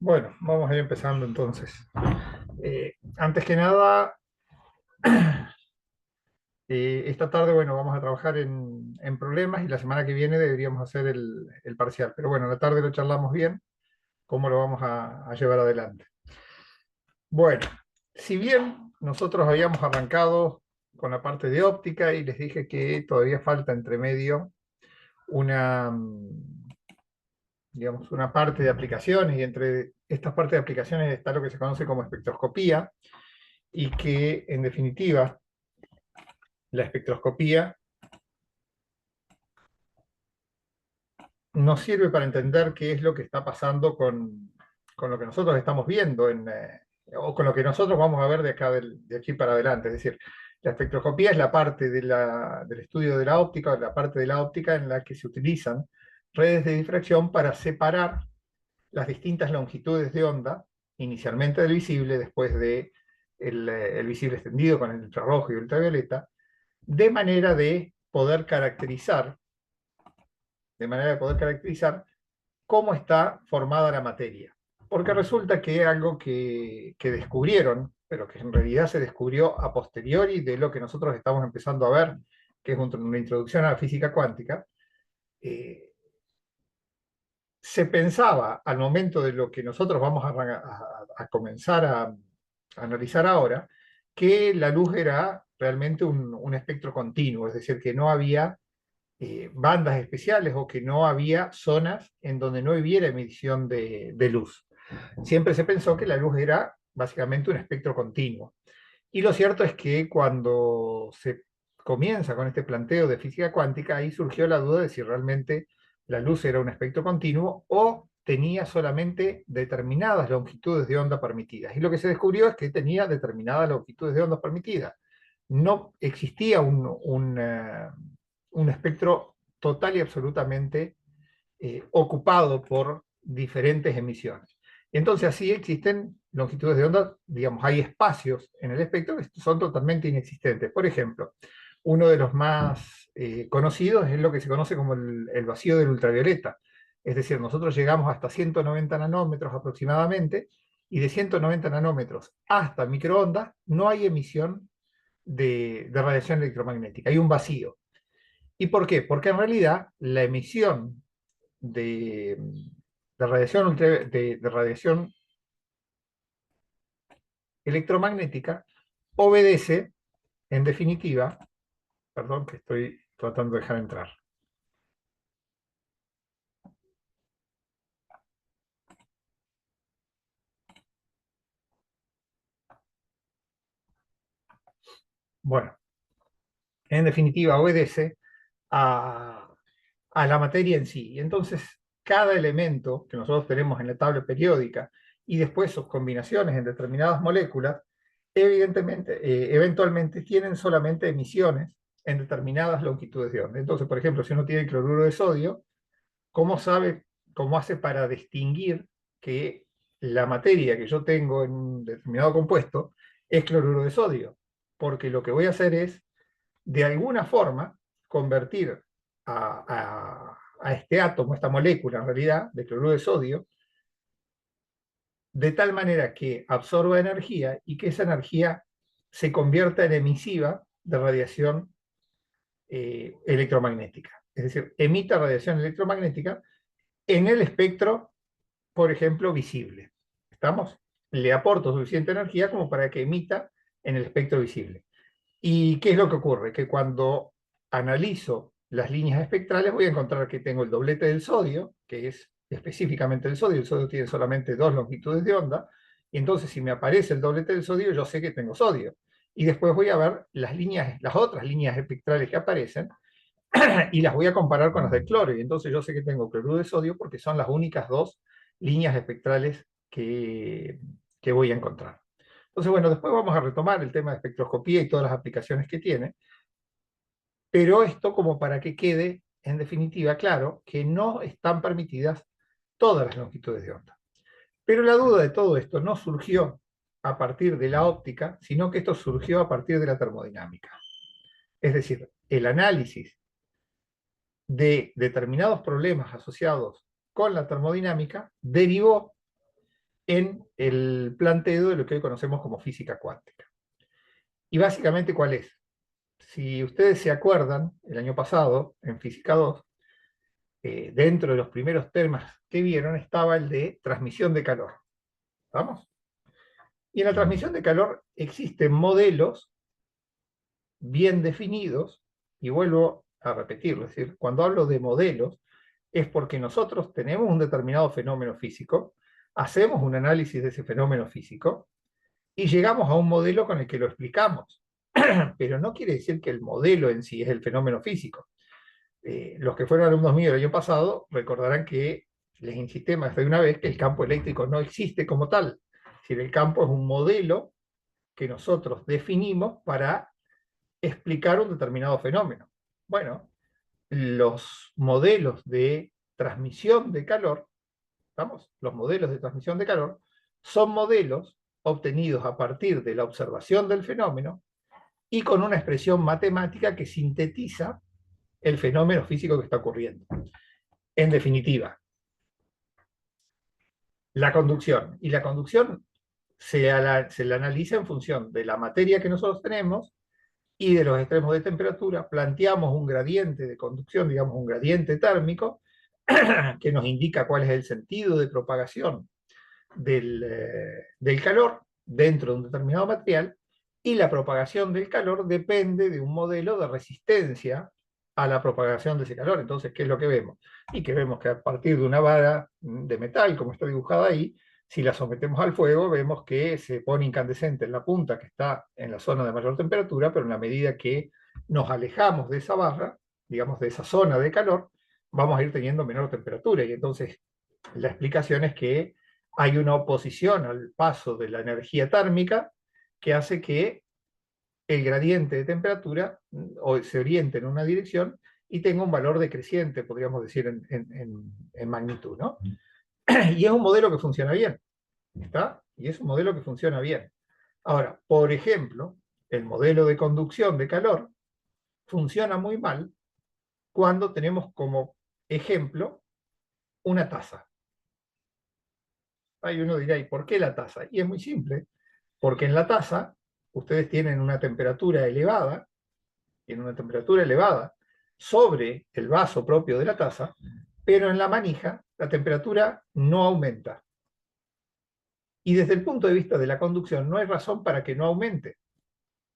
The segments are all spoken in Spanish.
Bueno, vamos a ir empezando entonces. Antes que nada, esta tarde, bueno, vamos a trabajar en problemas y la semana que viene deberíamos hacer el parcial. Pero bueno, la tarde lo charlamos bien, cómo lo vamos a llevar adelante. Bueno, si bien nosotros habíamos arrancado con la parte de óptica y les dije que todavía falta entre medio una, digamos, una parte de aplicaciones y entre estas partes de aplicaciones está lo que se conoce como espectroscopía y que en definitiva la espectroscopía nos sirve para entender qué es lo que está pasando con lo que nosotros estamos viendo o con lo que nosotros vamos a ver de acá de aquí para adelante. Es decir, la espectroscopía es la parte del estudio de la óptica, o la parte de la óptica en la que se utilizan redes de difracción para separar las distintas longitudes de onda, inicialmente del visible, después de el visible extendido con el infrarrojo y el ultravioleta, de manera de poder caracterizar de manera de poder caracterizar cómo está formada la materia. Porque resulta que algo que descubrieron, pero que en realidad se descubrió a posteriori de lo que nosotros estamos empezando a ver, que es una introducción a la física cuántica, eh, se pensaba al momento de lo que nosotros vamos a comenzar a analizar ahora, que la luz era realmente un espectro continuo, es decir, que no había bandas especiales o que no había zonas en donde no hubiera emisión de luz. Siempre se pensó que la luz era básicamente un espectro continuo. Y lo cierto es que cuando se comienza con este planteo de física cuántica, ahí surgió la duda de si realmente la luz era un espectro continuo o tenía solamente determinadas longitudes de onda permitidas. Y lo que se descubrió es que tenía determinadas longitudes de onda permitidas. No existía un espectro total y absolutamente ocupado por diferentes emisiones. Y entonces así existen longitudes de onda, digamos, hay espacios en el espectro que son totalmente inexistentes. Por ejemplo, uno de los más conocidos es lo que se conoce como el vacío del ultravioleta. Es decir, nosotros llegamos hasta 190 nanómetros aproximadamente, y de 190 nanómetros hasta microondas no hay emisión de radiación electromagnética, hay un vacío. ¿Y por qué? Porque en realidad la emisión de, de radiación electromagnética obedece, en definitiva, perdón que estoy tratando de dejar entrar. Bueno, en definitiva obedece a, a la materia en sí. Y entonces, cada elemento que nosotros tenemos en la tabla periódica y después sus combinaciones en determinadas moléculas, evidentemente, eventualmente tienen solamente emisiones en determinadas longitudes de onda. Entonces, por ejemplo, si uno tiene cloruro de sodio, ¿cómo sabe, cómo hace para distinguir que la materia que yo tengo en un determinado compuesto es cloruro de sodio? Porque lo que voy a hacer es, de alguna forma, convertir a este átomo, esta molécula en realidad, de cloruro de sodio, de tal manera que absorba energía y que esa energía se convierta en emisiva de radiación electromagnética. Es decir, emita radiación electromagnética en el espectro, por ejemplo, visible. ¿Estamos? Le aporto suficiente energía como para que emita en el espectro visible. ¿Y qué es lo que ocurre? Que cuando analizo las líneas espectrales voy a encontrar que tengo el doblete del sodio, que es específicamente el sodio tiene solamente dos longitudes de onda, y entonces si me aparece el doblete del sodio yo sé que tengo sodio. Y después voy a ver las otras líneas espectrales que aparecen, y las voy a comparar con las del cloro, y entonces yo sé que tengo cloruro de sodio porque son las únicas dos líneas espectrales que voy a encontrar. Entonces, bueno, después vamos a retomar el tema de espectroscopía y todas las aplicaciones que tiene, pero esto como para que quede en definitiva claro que no están permitidas todas las longitudes de onda. Pero la duda de todo esto no surgió a partir de la óptica, sino que esto surgió a partir de la termodinámica. Es decir, el análisis de determinados problemas asociados con la termodinámica derivó en el planteo de lo que hoy conocemos como física cuántica. Y básicamente, ¿cuál es? Si ustedes se acuerdan, el año pasado, en Física 2, dentro de los primeros temas que vieron estaba el de transmisión de calor. ¿Vamos? Y en la transmisión de calor existen modelos bien definidos, y vuelvo a repetirlo, es decir, cuando hablo de modelos, es porque nosotros tenemos un determinado fenómeno físico, hacemos un análisis de ese fenómeno físico, y llegamos a un modelo con el que lo explicamos. Pero no quiere decir que el modelo en sí es el fenómeno físico. Los que fueron alumnos míos el año pasado recordarán que les insistí más de una vez que el campo eléctrico no existe como tal. Es decir, el campo es un modelo que nosotros definimos para explicar un determinado fenómeno. Bueno, los modelos de transmisión de calor, ¿vamos? Los modelos de transmisión de calor son modelos obtenidos a partir de la observación del fenómeno y con una expresión matemática que sintetiza el fenómeno físico que está ocurriendo. En definitiva, la conducción. Y la conducción se la analiza en función de la materia que nosotros tenemos y de los extremos de temperatura. Planteamos un gradiente de conducción, digamos un gradiente térmico, que nos indica cuál es el sentido de propagación del calor dentro de un determinado material, y la propagación del calor depende de un modelo de resistencia a la propagación de ese calor. Entonces, ¿qué es lo que vemos? Y que vemos que a partir de una vara de metal, como está dibujada ahí, si la sometemos al fuego, vemos que se pone incandescente en la punta que está en la zona de mayor temperatura, pero en la medida que nos alejamos de esa barra, digamos de esa zona de calor, vamos a ir teniendo menor temperatura. Y entonces la explicación es que hay una oposición al paso de la energía térmica que hace que el gradiente de temperatura se oriente en una dirección y tenga un valor decreciente, podríamos decir, en magnitud, ¿no? Y es un modelo que funciona bien, ¿está? Y es un modelo que funciona bien. Ahora, por ejemplo, el modelo de conducción de calor funciona muy mal cuando tenemos como ejemplo una taza. Ahí uno dirá, ¿y por qué la taza? Y es muy simple, porque en la taza ustedes tienen una temperatura elevada, sobre el vaso propio de la taza, pero en la manija la temperatura no aumenta. Y desde el punto de vista de la conducción no hay razón para que no aumente,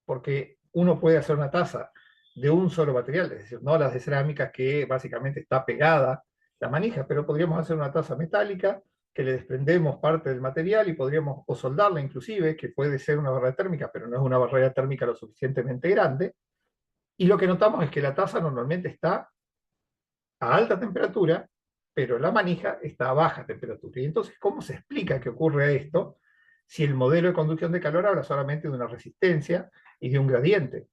porque uno puede hacer una taza de un solo material, es decir, no las de cerámicas que básicamente está pegada la manija, pero podríamos hacer una taza metálica que le desprendemos parte del material y podríamos o soldarla inclusive, que puede ser una barrera térmica, pero no es una barrera térmica lo suficientemente grande. Y lo que notamos es que la taza normalmente está a alta temperatura, pero la manija está a baja temperatura. Y entonces, ¿cómo se explica que ocurre esto si el modelo de conducción de calor habla solamente de una resistencia y de un gradiente?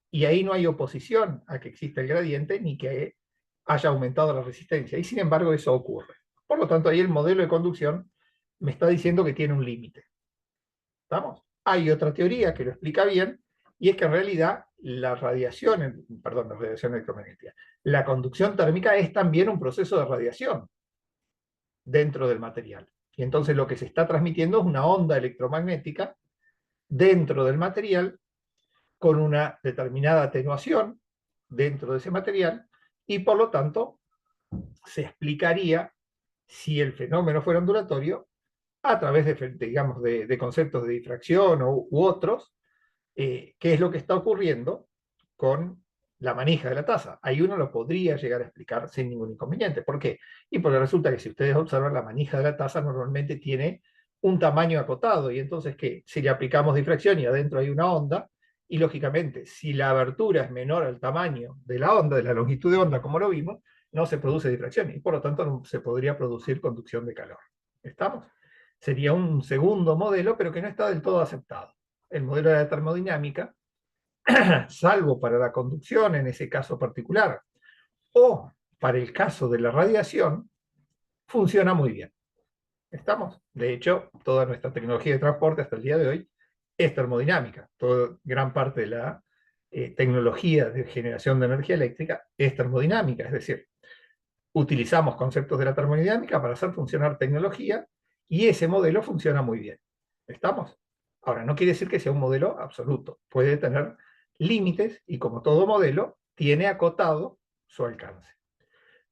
Y ahí no hay oposición a que exista el gradiente ni que haya aumentado la resistencia. Y sin embargo eso ocurre. Por lo tanto, ahí el modelo de conducción me está diciendo que tiene un límite. ¿Estamos? Hay otra teoría que lo explica bien, y es que en realidad la radiación, perdón, la radiación electromagnética, la conducción térmica es también un proceso de radiación dentro del material. Y entonces lo que se está transmitiendo es una onda electromagnética dentro del material con una determinada atenuación dentro de ese material, y por lo tanto se explicaría, si el fenómeno fuera ondulatorio, a través digamos, de conceptos de difracción u otros, qué es lo que está ocurriendo con la manija de la taza. Ahí uno lo podría llegar a explicar sin ningún inconveniente. ¿Por qué? Y porque resulta que si ustedes observan, la manija de la taza normalmente tiene un tamaño acotado, y entonces, ¿qué? Si le aplicamos difracción y adentro hay una onda, y lógicamente, si la abertura es menor al tamaño de la onda, de la longitud de onda, como lo vimos, no se produce difracción, y por lo tanto no se podría producir conducción de calor. ¿Estamos? Sería un segundo modelo, pero que no está del todo aceptado. El modelo de la termodinámica, salvo para la conducción en ese caso particular, o para el caso de la radiación, funciona muy bien. ¿Estamos? De hecho, toda nuestra tecnología de transporte hasta el día de hoy es termodinámica. Gran parte de la tecnología de generación de energía eléctrica es termodinámica, es decir, utilizamos conceptos de la termodinámica para hacer funcionar tecnología, Y ese modelo funciona muy bien. ¿Estamos? Ahora, no quiere decir que sea un modelo absoluto. Puede tener límites y como todo modelo, tiene acotado su alcance.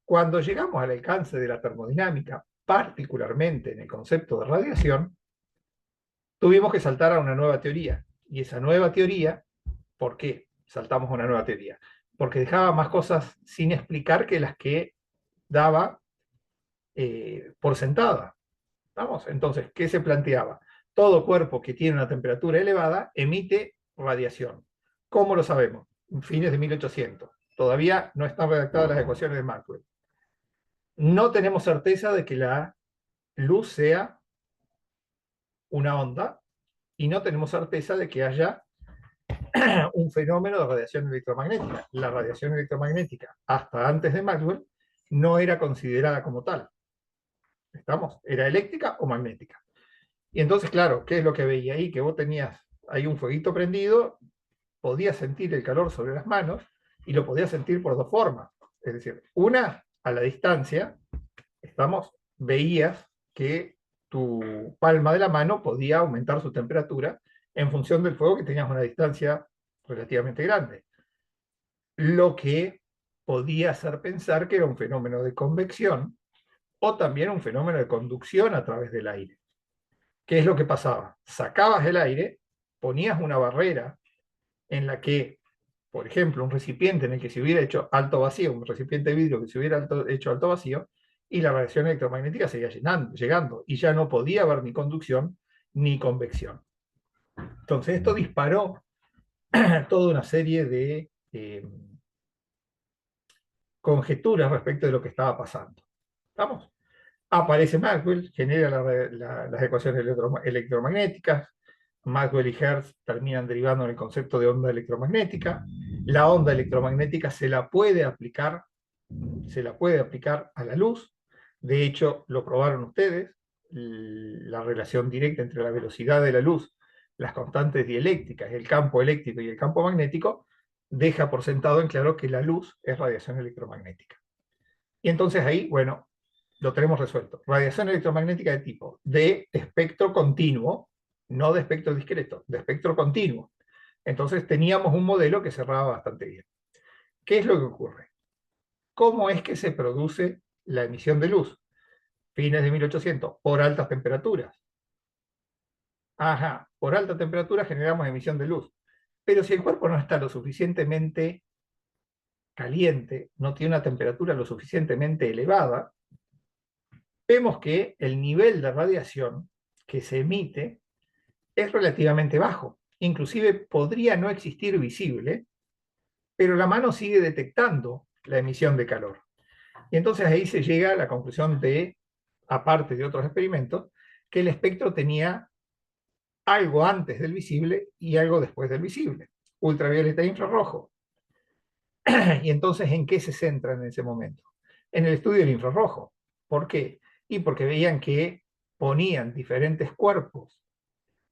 Cuando llegamos al alcance de la termodinámica, particularmente en el concepto de radiación, tuvimos que saltar a una nueva teoría. Y esa nueva teoría, ¿por qué saltamos a una nueva teoría? Porque dejaba más cosas sin explicar que las que daba por sentada. ¿Vamos? Entonces, ¿qué se planteaba? Todo cuerpo que tiene una temperatura elevada emite radiación. ¿Cómo lo sabemos? En fines de 1800. Todavía no están redactadas las ecuaciones de Maxwell. No tenemos certeza de que la luz sea una onda y no tenemos certeza de que haya un fenómeno de radiación electromagnética. La radiación electromagnética, hasta antes de Maxwell, no era considerada como tal. ¿Estamos? Era eléctrica o magnética. Y entonces, claro, ¿qué es lo que veía ahí? Que vos tenías ahí un fueguito prendido, podías sentir el calor sobre las manos y lo podías sentir por dos formas. Es decir, una, a la distancia, veías que tu palma de la mano podía aumentar su temperatura en función del fuego que tenías a una distancia relativamente grande. Lo que podía hacer pensar que era un fenómeno de convección o también un fenómeno de conducción a través del aire. ¿Qué es lo que pasaba? Sacabas el aire, ponías una barrera en la que, por ejemplo, un recipiente en el que se hubiera hecho alto vacío, un recipiente de vidrio que se hubiera hecho alto vacío, y la radiación electromagnética seguía llegando, y ya no podía haber ni conducción ni convección. Entonces esto disparó toda una serie de conjeturas respecto de lo que estaba pasando. ¿Estamos? Aparece Maxwell, genera las ecuaciones electromagnéticas. Maxwell y Hertz terminan derivando en el concepto de onda electromagnética. La onda electromagnética se la puede aplicar a la luz. De hecho, lo probaron ustedes, la relación directa entre la velocidad de la luz, las constantes dieléctricas, el campo eléctrico y el campo magnético, deja por sentado en claro que la luz es radiación electromagnética. Y entonces ahí, bueno, lo tenemos resuelto. Radiación electromagnética de tipo de espectro continuo, no de espectro discreto, de espectro continuo. Entonces teníamos un modelo que cerraba bastante bien. ¿Qué es lo que ocurre? ¿Cómo es que se produce la emisión de luz? Fines de 1800, por altas temperaturas. Ajá, por alta temperatura generamos emisión de luz. Pero si el cuerpo no está lo suficientemente caliente, no tiene una temperatura lo suficientemente elevada, vemos que el nivel de radiación que se emite es relativamente bajo. Inclusive podría no existir visible, pero la mano sigue detectando la emisión de calor. Y entonces ahí se llega a la conclusión de, aparte de otros experimentos, que el espectro tenía algo antes del visible y algo después del visible, ultravioleta e infrarrojo. Y entonces, ¿en qué se centran en ese momento? En el estudio del infrarrojo. ¿Por qué? Y porque veían que ponían diferentes cuerpos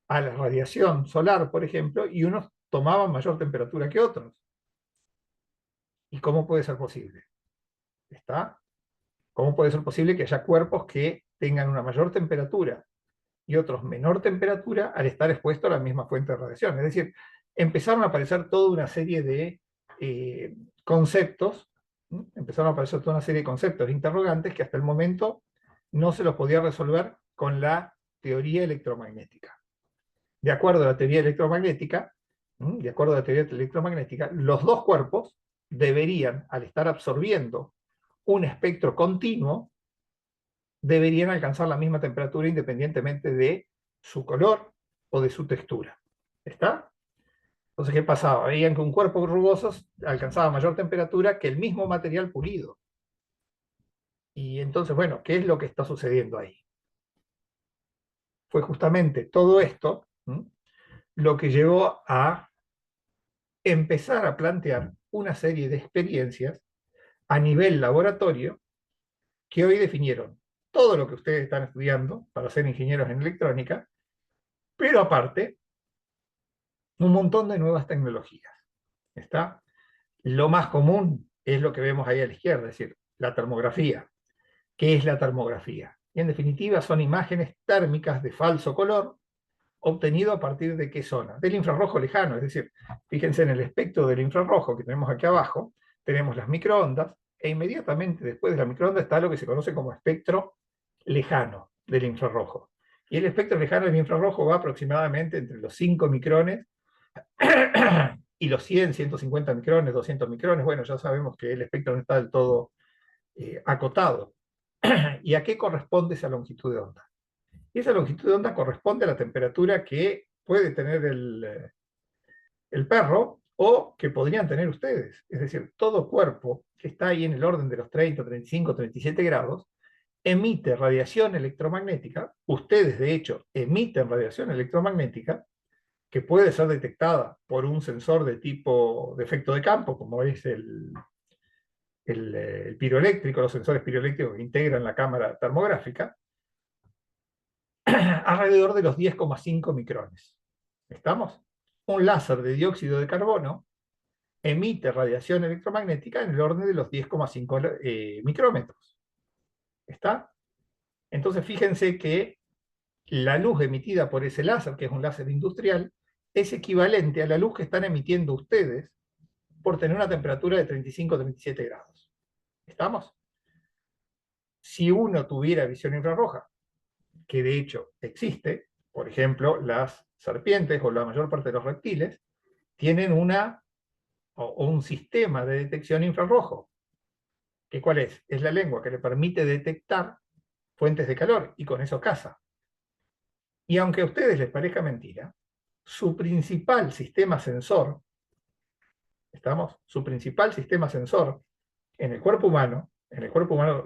a la radiación solar, por ejemplo, y unos tomaban mayor temperatura que otros. ¿Y cómo puede ser posible? ¿Está? ¿Cómo puede ser posible que haya cuerpos que tengan una mayor temperatura y otros menor temperatura al estar expuestos a la misma fuente de radiación? Es decir, empezaron a aparecer toda una serie de conceptos, empezaron a aparecer toda una serie de conceptos interrogantes que hasta el momento no se los podía resolver con la teoría electromagnética. De acuerdo a la teoría electromagnética, los dos cuerpos deberían, al estar absorbiendo un espectro continuo, deberían alcanzar la misma temperatura independientemente de su color o de su textura. ¿Está? Entonces, ¿qué pasaba? Veían que un cuerpo rugoso alcanzaba mayor temperatura que el mismo material pulido. Y entonces, bueno, ¿qué es lo que está sucediendo ahí? Fue justamente todo esto lo que llevó a empezar a plantear una serie de experiencias a nivel laboratorio que hoy definieron todo lo que ustedes están estudiando para ser ingenieros en electrónica, pero aparte, un montón de nuevas tecnologías. ¿Está? Lo más común es lo que vemos ahí a la izquierda, es decir, la termografía. ¿Qué es la termografía? Y en definitiva son imágenes térmicas de falso color, obtenido a partir de qué zona, del infrarrojo lejano. Es decir, fíjense en el espectro del infrarrojo que tenemos aquí abajo, tenemos las microondas, e inmediatamente después de la microonda está lo que se conoce como espectro lejano del infrarrojo. Y el espectro lejano del infrarrojo va aproximadamente entre los 5 micrones y los 100, 150 micrones, 200 micrones. Bueno, ya sabemos que el espectro no está del todo acotado. ¿Y a qué corresponde esa longitud de onda? Y esa longitud de onda corresponde a la temperatura que puede tener el perro o que podrían tener ustedes. Es decir, todo cuerpo que está ahí en el orden de los 30, 35, 37 grados emite radiación electromagnética. Ustedes, de hecho, emiten radiación electromagnética que puede ser detectada por un sensor de tipo de efecto de campo, como es el piroeléctrico, los sensores piroeléctricos que integran la cámara termográfica, alrededor de los 10,5 micrones. ¿Estamos? Un láser de dióxido de carbono emite radiación electromagnética en el orden de los 10,5 micrómetros. ¿Está? Entonces fíjense que la luz emitida por ese láser, que es un láser industrial, es equivalente a la luz que están emitiendo ustedes por tener una temperatura de 35-37 grados. ¿Estamos? Si uno tuviera visión infrarroja, que de hecho existe, por ejemplo, las serpientes o la mayor parte de los reptiles, tienen un sistema de detección infrarrojo. ¿Que cuál es? Es la lengua que le permite detectar fuentes de calor y con eso caza. Y aunque a ustedes les parezca mentira, su principal sistema sensor, su principal sistema sensor en el cuerpo humano,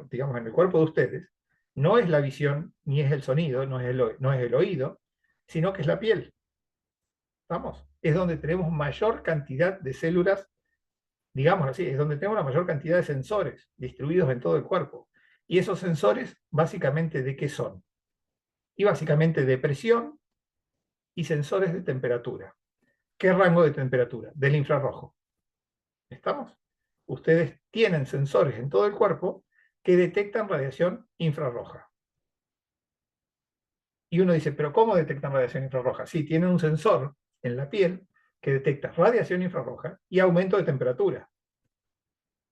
digamos, en el cuerpo de ustedes, no es la visión, ni es el sonido, no es el oído, sino que es la piel. ¿Estamos? Es donde tenemos mayor cantidad de células, digamos así, es donde tenemos la mayor cantidad de sensores distribuidos en todo el cuerpo. Y esos sensores, básicamente, ¿de qué son? Y básicamente de presión y sensores de temperatura. ¿Qué rango de temperatura? Del infrarrojo. ¿Estamos? Ustedes tienen sensores en todo el cuerpo que detectan radiación infrarroja. Y uno dice, ¿pero cómo detectan radiación infrarroja? Sí, tienen un sensor en la piel que detecta radiación infrarroja y aumento de temperatura.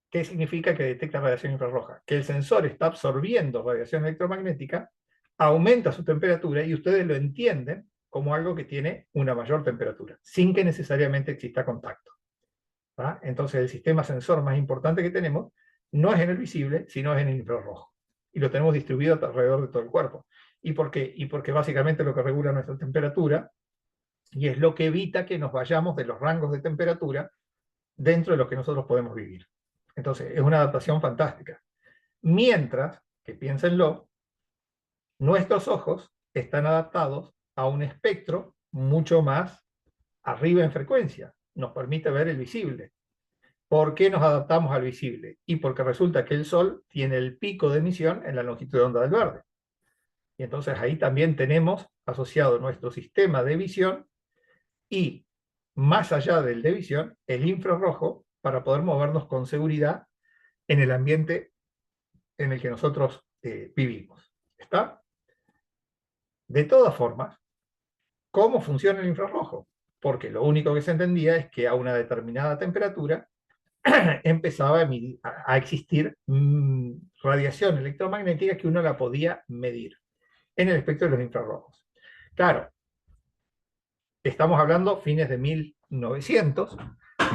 ¿Qué significa que detecta radiación infrarroja? Que el sensor está absorbiendo radiación electromagnética, aumenta su temperatura y ustedes lo entienden como algo que tiene una mayor temperatura, sin que necesariamente exista contacto. ¿Va? Entonces el sistema sensor más importante que tenemos no es en el visible, sino es en el infrarrojo. Y lo tenemos distribuido alrededor de todo el cuerpo. ¿Y por qué? Y porque básicamente lo que regula nuestra temperatura y es lo que evita que nos vayamos de los rangos de temperatura dentro de los que nosotros podemos vivir. Entonces, es una adaptación fantástica. Mientras que, piénsenlo, nuestros ojos están adaptados a un espectro mucho más arriba en frecuencia. Nos permite ver el visible. ¿Por qué nos adaptamos al visible? Y porque resulta que el Sol tiene el pico de emisión en la longitud de onda del verde. Y entonces ahí también tenemos asociado nuestro sistema de visión y, más allá del de visión, el infrarrojo para poder movernos con seguridad en el ambiente en el que nosotros vivimos. ¿Está? De todas formas, ¿cómo funciona el infrarrojo? Porque lo único que se entendía es que a una determinada temperatura empezaba a existir radiación electromagnética que uno la podía medir en el espectro de los infrarrojos. Claro, estamos hablando fines de 1900,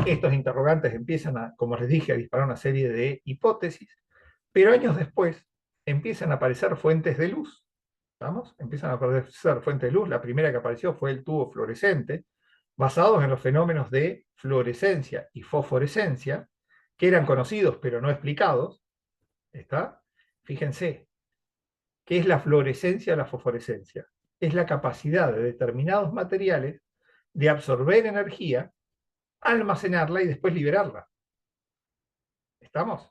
estos interrogantes empiezan como les dije, a disparar una serie de hipótesis, pero años después empiezan a aparecer fuentes de luz, ¿estamos? Empiezan a aparecer fuentes de luz, la primera que apareció fue el tubo fluorescente, basados en los fenómenos de fluorescencia y fosforescencia, que eran conocidos pero no explicados, ¿está? Fíjense, ¿qué es la fluorescencia o la fosforescencia? Es la capacidad de determinados materiales de absorber energía, almacenarla y después liberarla. ¿Estamos?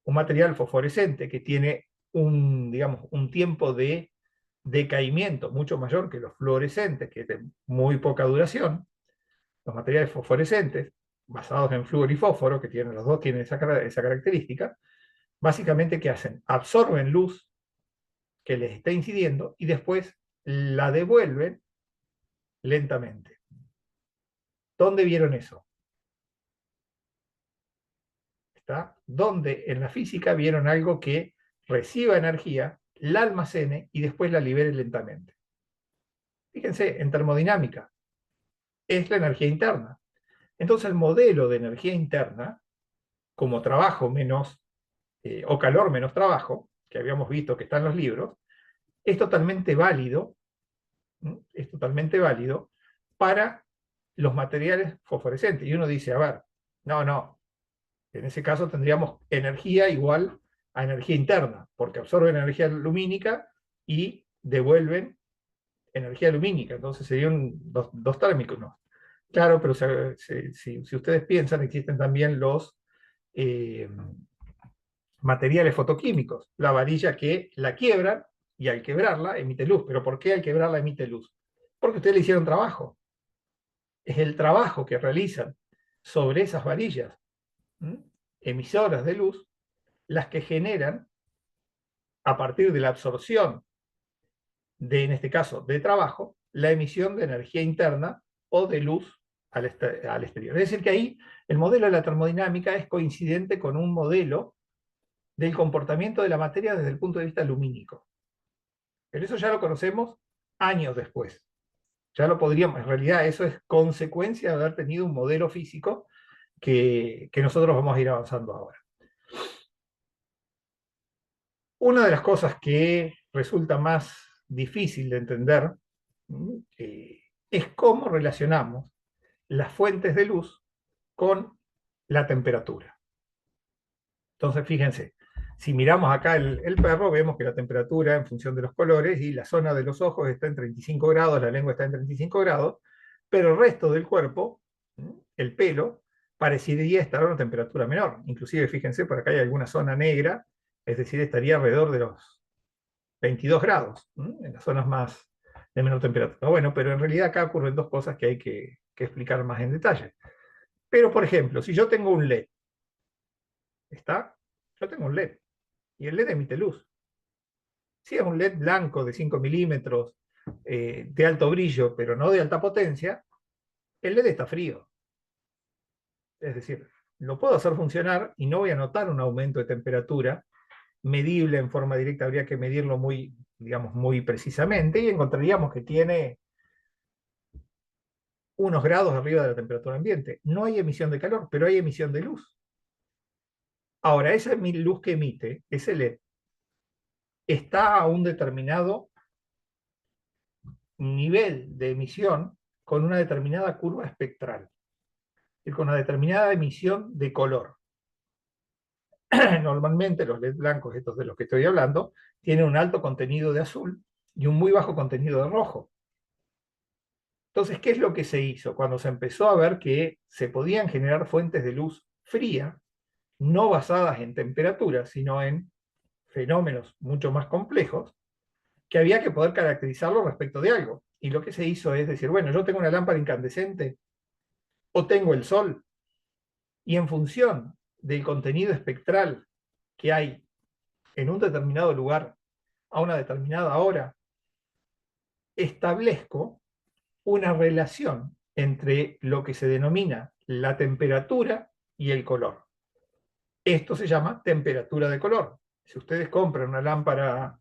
Un material fosforescente que tiene digamos, un tiempo de decaimiento mucho mayor que los fluorescentes, que es de muy poca duración. Los materiales fosforescentes, basados en flúor y fósforo, que los dos tienen esa característica, básicamente, ¿qué hacen? Absorben luz que les está incidiendo y después la devuelven lentamente. ¿Dónde vieron eso? ¿Está? ¿Dónde en la física vieron algo que reciba energía, la almacene y después la libere lentamente? Fíjense, en termodinámica es la energía interna. Entonces el modelo de energía interna, como trabajo menos, o calor menos trabajo, que habíamos visto que está en los libros, es totalmente válido, ¿no? Es totalmente válido para los materiales fosforescentes. Y uno dice, a ver, no, en ese caso tendríamos energía igual a energía interna, porque absorben energía lumínica y devuelven energía lumínica, entonces serían dos térmicos, ¿no? Claro, pero si ustedes piensan, existen también los eh, materiales fotoquímicos, la varilla que la quiebran y al quebrarla emite luz. ¿Pero por qué al quebrarla emite luz? Porque ustedes le hicieron trabajo. Es el trabajo que realizan sobre esas varillas, ¿m? Emisoras de luz, las que generan, a partir de la absorción de, en este caso, de trabajo, la emisión de energía interna o de luz al exterior. Es decir, que ahí el modelo de la termodinámica es coincidente con un modelo del comportamiento de la materia desde el punto de vista lumínico. Pero eso ya lo conocemos años después. Ya lo podríamos, en realidad eso es consecuencia de haber tenido un modelo físico que nosotros vamos a ir avanzando ahora. Una de las cosas que resulta más difícil de entender es cómo relacionamos las fuentes de luz con la temperatura. Entonces, fíjense, si miramos acá el perro, vemos que la temperatura en función de los colores y la zona de los ojos está en 35 grados, la lengua está en 35 grados, pero el resto del cuerpo, el pelo, parecería estar a una temperatura menor. Inclusive, fíjense, por acá hay alguna zona negra, es decir, estaría alrededor de los 22 grados, en las zonas más de menor temperatura. Bueno, pero en realidad acá ocurren dos cosas que hay que explicar más en detalle. Pero, por ejemplo, si yo tengo un LED, ¿está? Yo tengo un LED y el LED emite luz. Si es un LED blanco de 5 milímetros, de alto brillo, pero no de alta potencia, el LED está frío. Es decir, lo puedo hacer funcionar y no voy a notar un aumento de temperatura medible en forma directa. Habría que medirlo muy, digamos, muy precisamente y encontraríamos que tiene unos grados arriba de la temperatura ambiente. No hay emisión de calor, pero hay emisión de luz. Ahora, esa luz que emite, ese LED, está a un determinado nivel de emisión con una determinada curva espectral, y con una determinada emisión de color. Normalmente los LED blancos, estos de los que estoy hablando, tienen un alto contenido de azul y un muy bajo contenido de rojo. Entonces, ¿qué es lo que se hizo? Cuando se empezó a ver que se podían generar fuentes de luz fría, no basadas en temperatura, sino en fenómenos mucho más complejos, que había que poder caracterizarlo respecto de algo. Y lo que se hizo es decir, bueno, yo tengo una lámpara incandescente o tengo el sol, y en función del contenido espectral que hay en un determinado lugar a una determinada hora, establezco una relación entre lo que se denomina la temperatura y el color. Esto se llama temperatura de color. Si ustedes compran una lámpara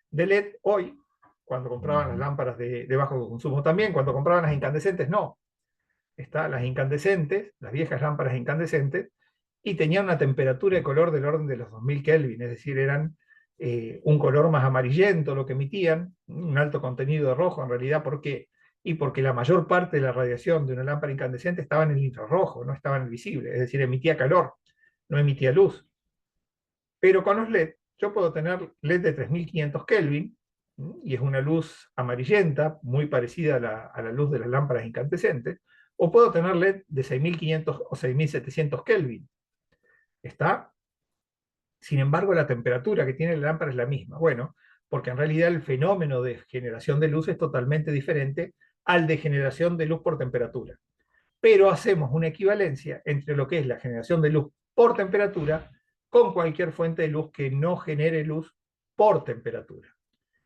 de LED hoy, cuando compraban las lámparas de bajo consumo también, cuando compraban las incandescentes, no. Las incandescentes, las viejas lámparas incandescentes, y tenían una temperatura de color del orden de los 2000 Kelvin, es decir, eran un color más amarillento lo que emitían, un alto contenido de rojo en realidad. ¿Por qué? Y porque la mayor parte de la radiación de una lámpara incandescente estaba en el infrarrojo, no estaba en el visible, es decir, emitía calor, no emitía luz. Pero con los LED, yo puedo tener LED de 3500 Kelvin, y es una luz amarillenta, muy parecida a la luz de las lámparas incandescentes, o puedo tener LED de 6500 o 6700 Kelvin. ¿Está? Sin embargo, la temperatura que tiene la lámpara es la misma. Bueno, porque en realidad el fenómeno de generación de luz es totalmente diferente al de generación de luz por temperatura. Pero hacemos una equivalencia entre lo que es la generación de luz por temperatura con cualquier fuente de luz que no genere luz por temperatura.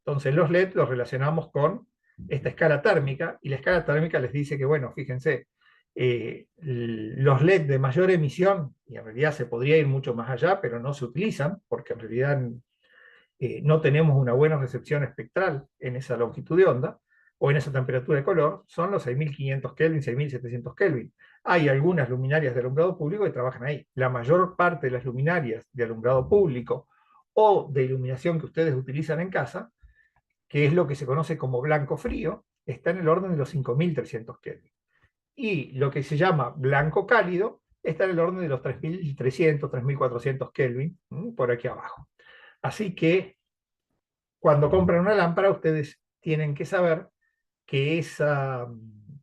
Entonces los LED los relacionamos con esta escala térmica, y la escala térmica les dice que, bueno, fíjense, los LED de mayor emisión, y en realidad se podría ir mucho más allá, pero no se utilizan, porque en realidad no tenemos una buena recepción espectral en esa longitud de onda, o en esa temperatura de color, son los 6500 Kelvin, 6700 Kelvin. Hay algunas luminarias de alumbrado público que trabajan ahí. La mayor parte de las luminarias de alumbrado público o de iluminación que ustedes utilizan en casa, que es lo que se conoce como blanco frío, está en el orden de los 5300 Kelvin. Y lo que se llama blanco cálido está en el orden de los 3300, 3400 Kelvin, por aquí abajo. Así que cuando compran una lámpara, ustedes tienen que saber que esa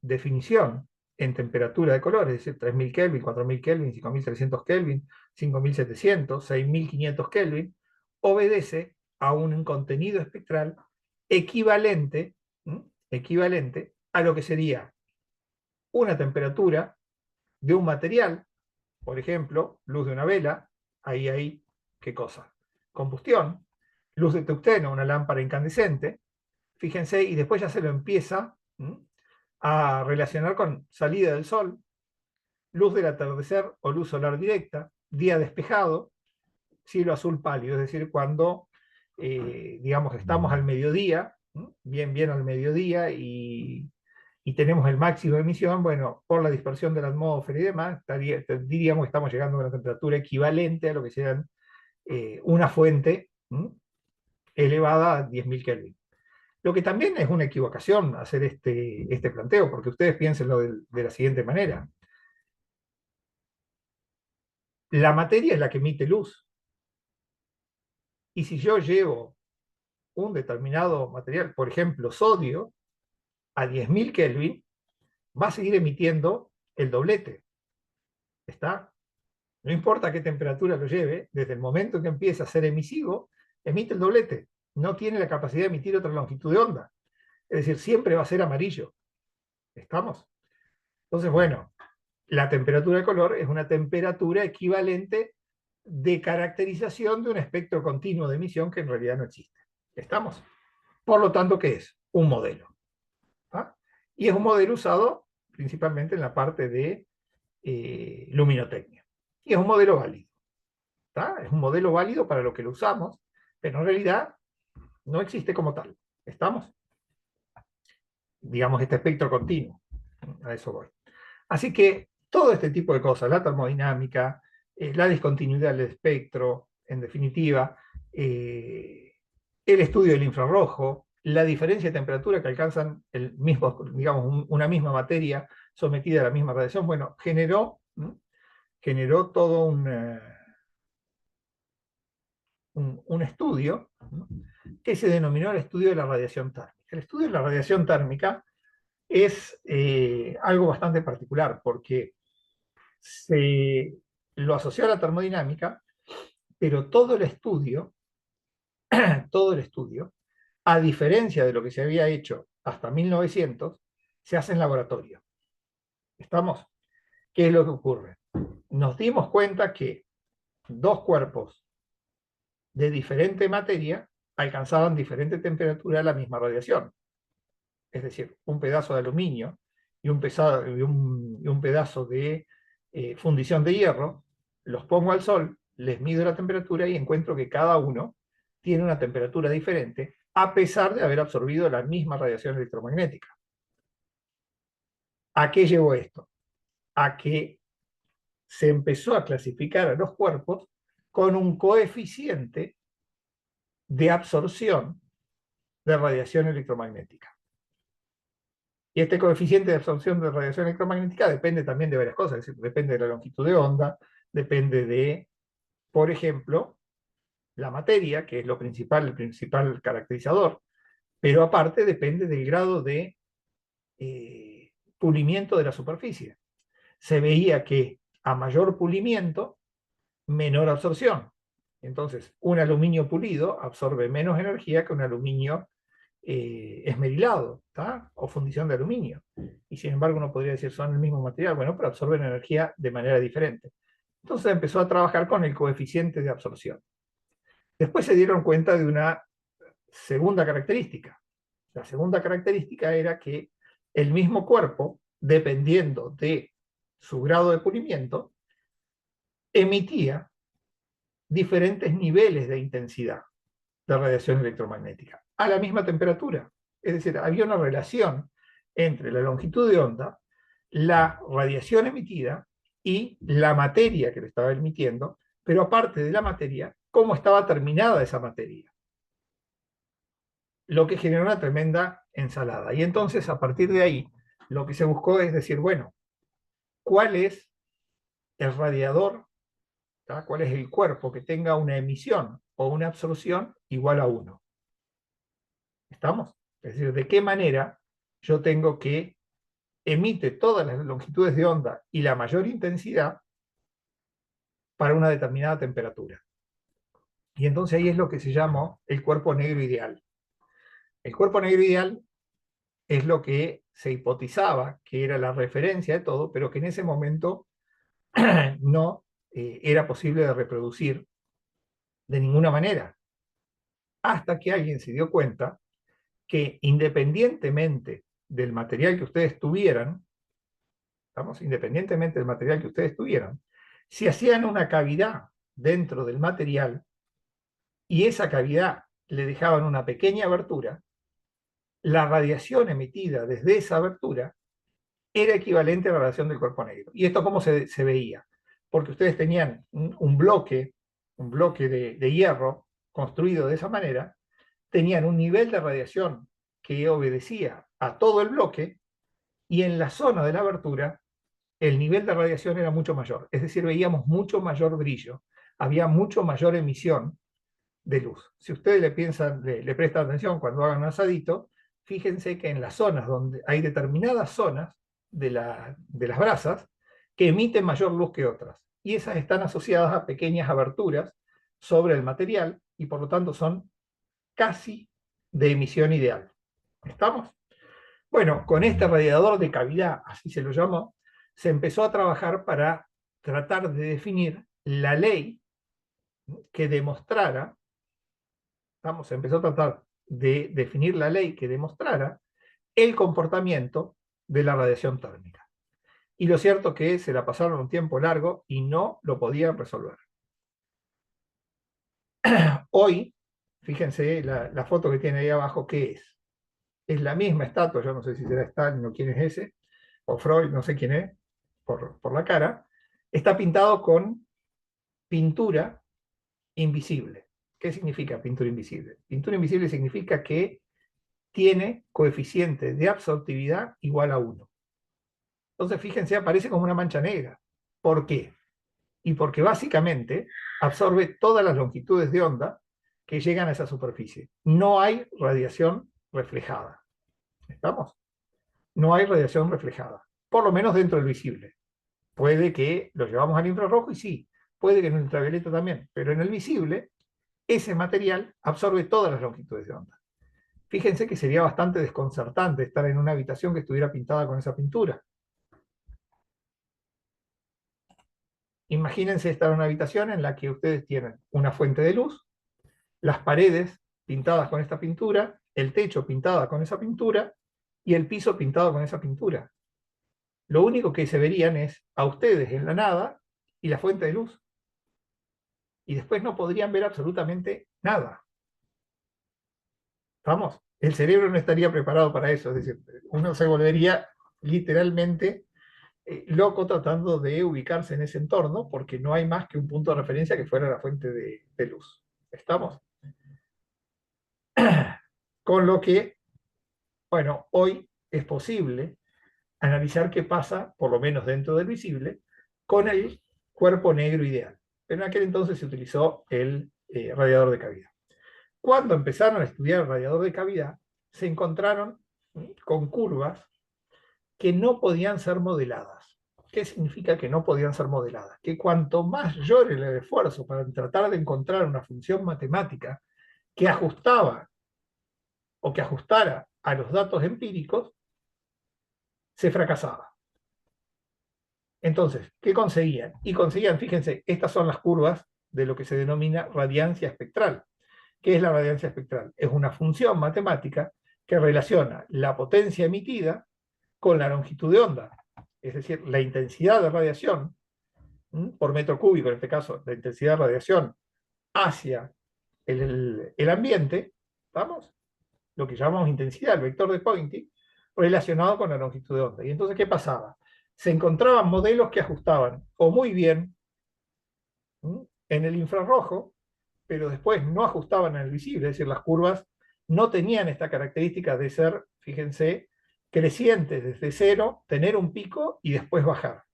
definición en temperatura de color, es decir, 3000 Kelvin, 4000 Kelvin, 5300 Kelvin, 5700, 6500 Kelvin, obedece a un contenido espectral equivalente, equivalente a lo que sería una temperatura de un material, por ejemplo, luz de una vela, ahí hay, ¿qué cosa? Combustión, luz de tungsteno, una lámpara incandescente, fíjense, y después ya se lo empieza a relacionar con salida del sol, luz del atardecer o luz solar directa, día despejado, cielo azul pálido, es decir, cuando, digamos, estamos al mediodía, bien al mediodía, y tenemos el máximo de emisión, bueno, por la dispersión de la atmósfera y demás, diríamos que estamos llegando a una temperatura equivalente a lo que sean una fuente elevada a 10.000 Kelvin. Lo que también es una equivocación hacer este planteo, porque ustedes piénsenlo de la siguiente manera. La materia es la que emite luz. Y si yo llevo un determinado material, por ejemplo, sodio, a 10.000 Kelvin, va a seguir emitiendo el doblete. ¿Está? No importa qué temperatura lo lleve, desde el momento en que empieza a ser emisivo, emite el doblete. No tiene la capacidad de emitir otra longitud de onda. Es decir, siempre va a ser amarillo. ¿Estamos? Entonces, bueno, la temperatura de color es una temperatura equivalente de caracterización de un espectro continuo de emisión que en realidad no existe. ¿Estamos? Por lo tanto, ¿qué es? Un modelo. ¿Ah? Y es un modelo usado principalmente en la parte de luminotecnia. Y es un modelo válido. ¿Tá? Es un modelo válido para lo que lo usamos, pero en realidad no existe como tal. ¿Estamos? Digamos, este espectro continuo. A eso voy. Así que todo este tipo de cosas, la termodinámica, la discontinuidad del espectro, en definitiva, el estudio del infrarrojo, la diferencia de temperatura que alcanzan el mismo, digamos, una misma materia sometida a la misma radiación, bueno, generó todo un estudio, ¿no?, que se denominó el estudio de la radiación térmica. El estudio de la radiación térmica es algo bastante particular, porque se lo asoció a la termodinámica, pero todo el estudio, a diferencia de lo que se había hecho hasta 1900, se hace en laboratorio. ¿Estamos? ¿Qué es lo que ocurre? Nos dimos cuenta que dos cuerpos de diferente materia alcanzaban diferente temperatura a la misma radiación. Es decir, un pedazo de aluminio y un pedazo de fundición de hierro, los pongo al sol, les mido la temperatura y encuentro que cada uno tiene una temperatura diferente, a pesar de haber absorbido la misma radiación electromagnética. ¿A qué llevó esto? A que se empezó a clasificar a los cuerpos con un coeficiente de absorción de radiación electromagnética. Y este coeficiente de absorción de radiación electromagnética depende también de varias cosas, es decir, depende de la longitud de onda, depende de, por ejemplo, la materia, que es el principal caracterizador, pero aparte depende del grado de pulimiento de la superficie. Se veía que a mayor pulimiento, menor absorción. Entonces, un aluminio pulido absorbe menos energía que un aluminio esmerilado, ¿tá?, o fundición de aluminio. Y sin embargo uno podría decir son el mismo material, bueno, pero absorben energía de manera diferente. Entonces empezó a trabajar con el coeficiente de absorción. Después se dieron cuenta de una Segunda característica. La segunda característica era que el mismo cuerpo, dependiendo de su grado de pulimiento, emitía diferentes niveles de intensidad de radiación electromagnética a la misma temperatura. Es decir, había una relación entre la longitud de onda, la radiación emitida y la materia que le estaba emitiendo, pero aparte de la materia, cómo estaba terminada esa materia. Lo que generó una tremenda ensalada. Y entonces, a partir de ahí, lo que se buscó es decir, bueno, ¿cuál es el radiador? ¿Tá? ¿Cuál es el cuerpo que tenga una emisión o una absorción igual a 1? ¿Estamos? Es decir, ¿de qué manera yo tengo que emite todas las longitudes de onda y la mayor intensidad para una determinada temperatura? Y entonces ahí es lo que se llamó el cuerpo negro ideal. El cuerpo negro ideal es lo que se hipotizaba que era la referencia de todo, pero que en ese momento no era posible de reproducir de ninguna manera, hasta que alguien se dio cuenta que independientemente del material que ustedes tuvieran, ¿estamos? Independientemente del material que ustedes tuvieran, si hacían una cavidad dentro del material y esa cavidad le dejaban una pequeña abertura, la radiación emitida desde esa abertura era equivalente a la radiación del cuerpo negro. ¿Y esto cómo se veía? Porque ustedes tenían un bloque de hierro construido de esa manera, tenían un nivel de radiación que obedecía a todo el bloque y en la zona de la abertura el nivel de radiación era mucho mayor. Es decir, veíamos mucho mayor brillo, había mucho mayor emisión de luz. Si ustedes le prestan atención cuando hagan un asadito, fíjense que en las zonas donde hay determinadas zonas de las brasas que emiten mayor luz que otras. Y esas están asociadas a pequeñas aberturas sobre el material y por lo tanto son casi de emisión ideal. ¿Estamos? Bueno, con este radiador de cavidad, así se lo llamó, se empezó a trabajar para tratar de definir la ley que demostrara, vamos, se empezó a tratar de definir la ley que demostrara el comportamiento de la radiación térmica. Y lo cierto es que se la pasaron un tiempo largo y no lo podían resolver. Hoy, fíjense la foto que tiene ahí abajo, ¿qué es? Es la misma estatua, yo no sé si será Stalin o quién es ese, o Freud, no sé quién es, por la cara, está pintado con pintura invisible. ¿Qué significa pintura invisible? Pintura invisible significa que tiene coeficiente de absortividad igual a 1. Entonces, fíjense, aparece como una mancha negra. ¿Por qué? Y porque básicamente absorbe todas las longitudes de onda que llegan a esa superficie. No hay radiación reflejada. ¿Estamos? No hay radiación reflejada, por lo menos dentro del visible. Puede que lo llevamos al infrarrojo y sí, puede que en el ultravioleta también, pero en el visible ese material absorbe todas las longitudes de onda. Fíjense que sería bastante desconcertante estar en una habitación que estuviera pintada con esa pintura. Imagínense estar en una habitación en la que ustedes tienen una fuente de luz, las paredes pintadas con esta pintura, el techo pintado con esa pintura y el piso pintado con esa pintura. Lo único que se verían es a ustedes en la nada y la fuente de luz. Y después no podrían ver absolutamente nada. ¿Vamos? El cerebro no estaría preparado para eso. Es decir, uno se volvería literalmente loco tratando de ubicarse en ese entorno porque no hay más que un punto de referencia que fuera la fuente de luz. ¿Estamos? Con lo que, bueno, hoy es posible analizar qué pasa, por lo menos dentro del visible, con el cuerpo negro ideal. Pero en aquel entonces se utilizó el radiador de cavidad. Cuando empezaron a estudiar el radiador de cavidad, se encontraron con curvas que no podían ser modeladas. ¿Qué significa que no podían ser modeladas? Que cuanto más llore el esfuerzo para tratar de encontrar una función matemática que ajustaba o que ajustara a los datos empíricos, se fracasaba. Entonces, ¿qué conseguían? Y conseguían, fíjense, estas son las curvas de lo que se denomina radiancia espectral. ¿Qué es la radiancia espectral? Es una función matemática que relaciona la potencia emitida con la longitud de onda. Es decir, la intensidad de radiación por metro cúbico, en este caso, la intensidad de radiación hacia el ambiente, ¿vamos? Lo que llamamos intensidad, el vector de Poynting, relacionado con la longitud de onda. Y entonces, ¿qué pasaba? Se encontraban modelos que ajustaban o muy bien en el infrarrojo, pero después no ajustaban en el visible, es decir, las curvas no tenían esta característica de ser, fíjense, crecientes desde cero, tener un pico y después bajar.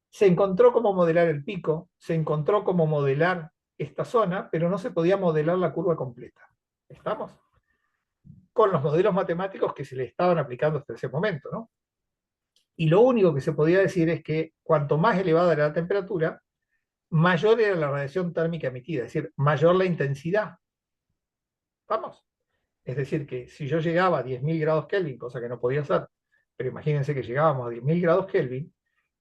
Se encontró cómo modelar el pico, se encontró cómo modelar esta zona, pero no se podía modelar la curva completa. ¿Estamos? Con los modelos matemáticos que se le estaban aplicando hasta ese momento, ¿no? Y lo único que se podía decir es que cuanto más elevada era la temperatura, mayor era la radiación térmica emitida, es decir, mayor la intensidad. ¿Vamos? Es decir, que si yo llegaba a 10.000 grados Kelvin, cosa que no podía ser, pero imagínense que llegábamos a 10.000 grados Kelvin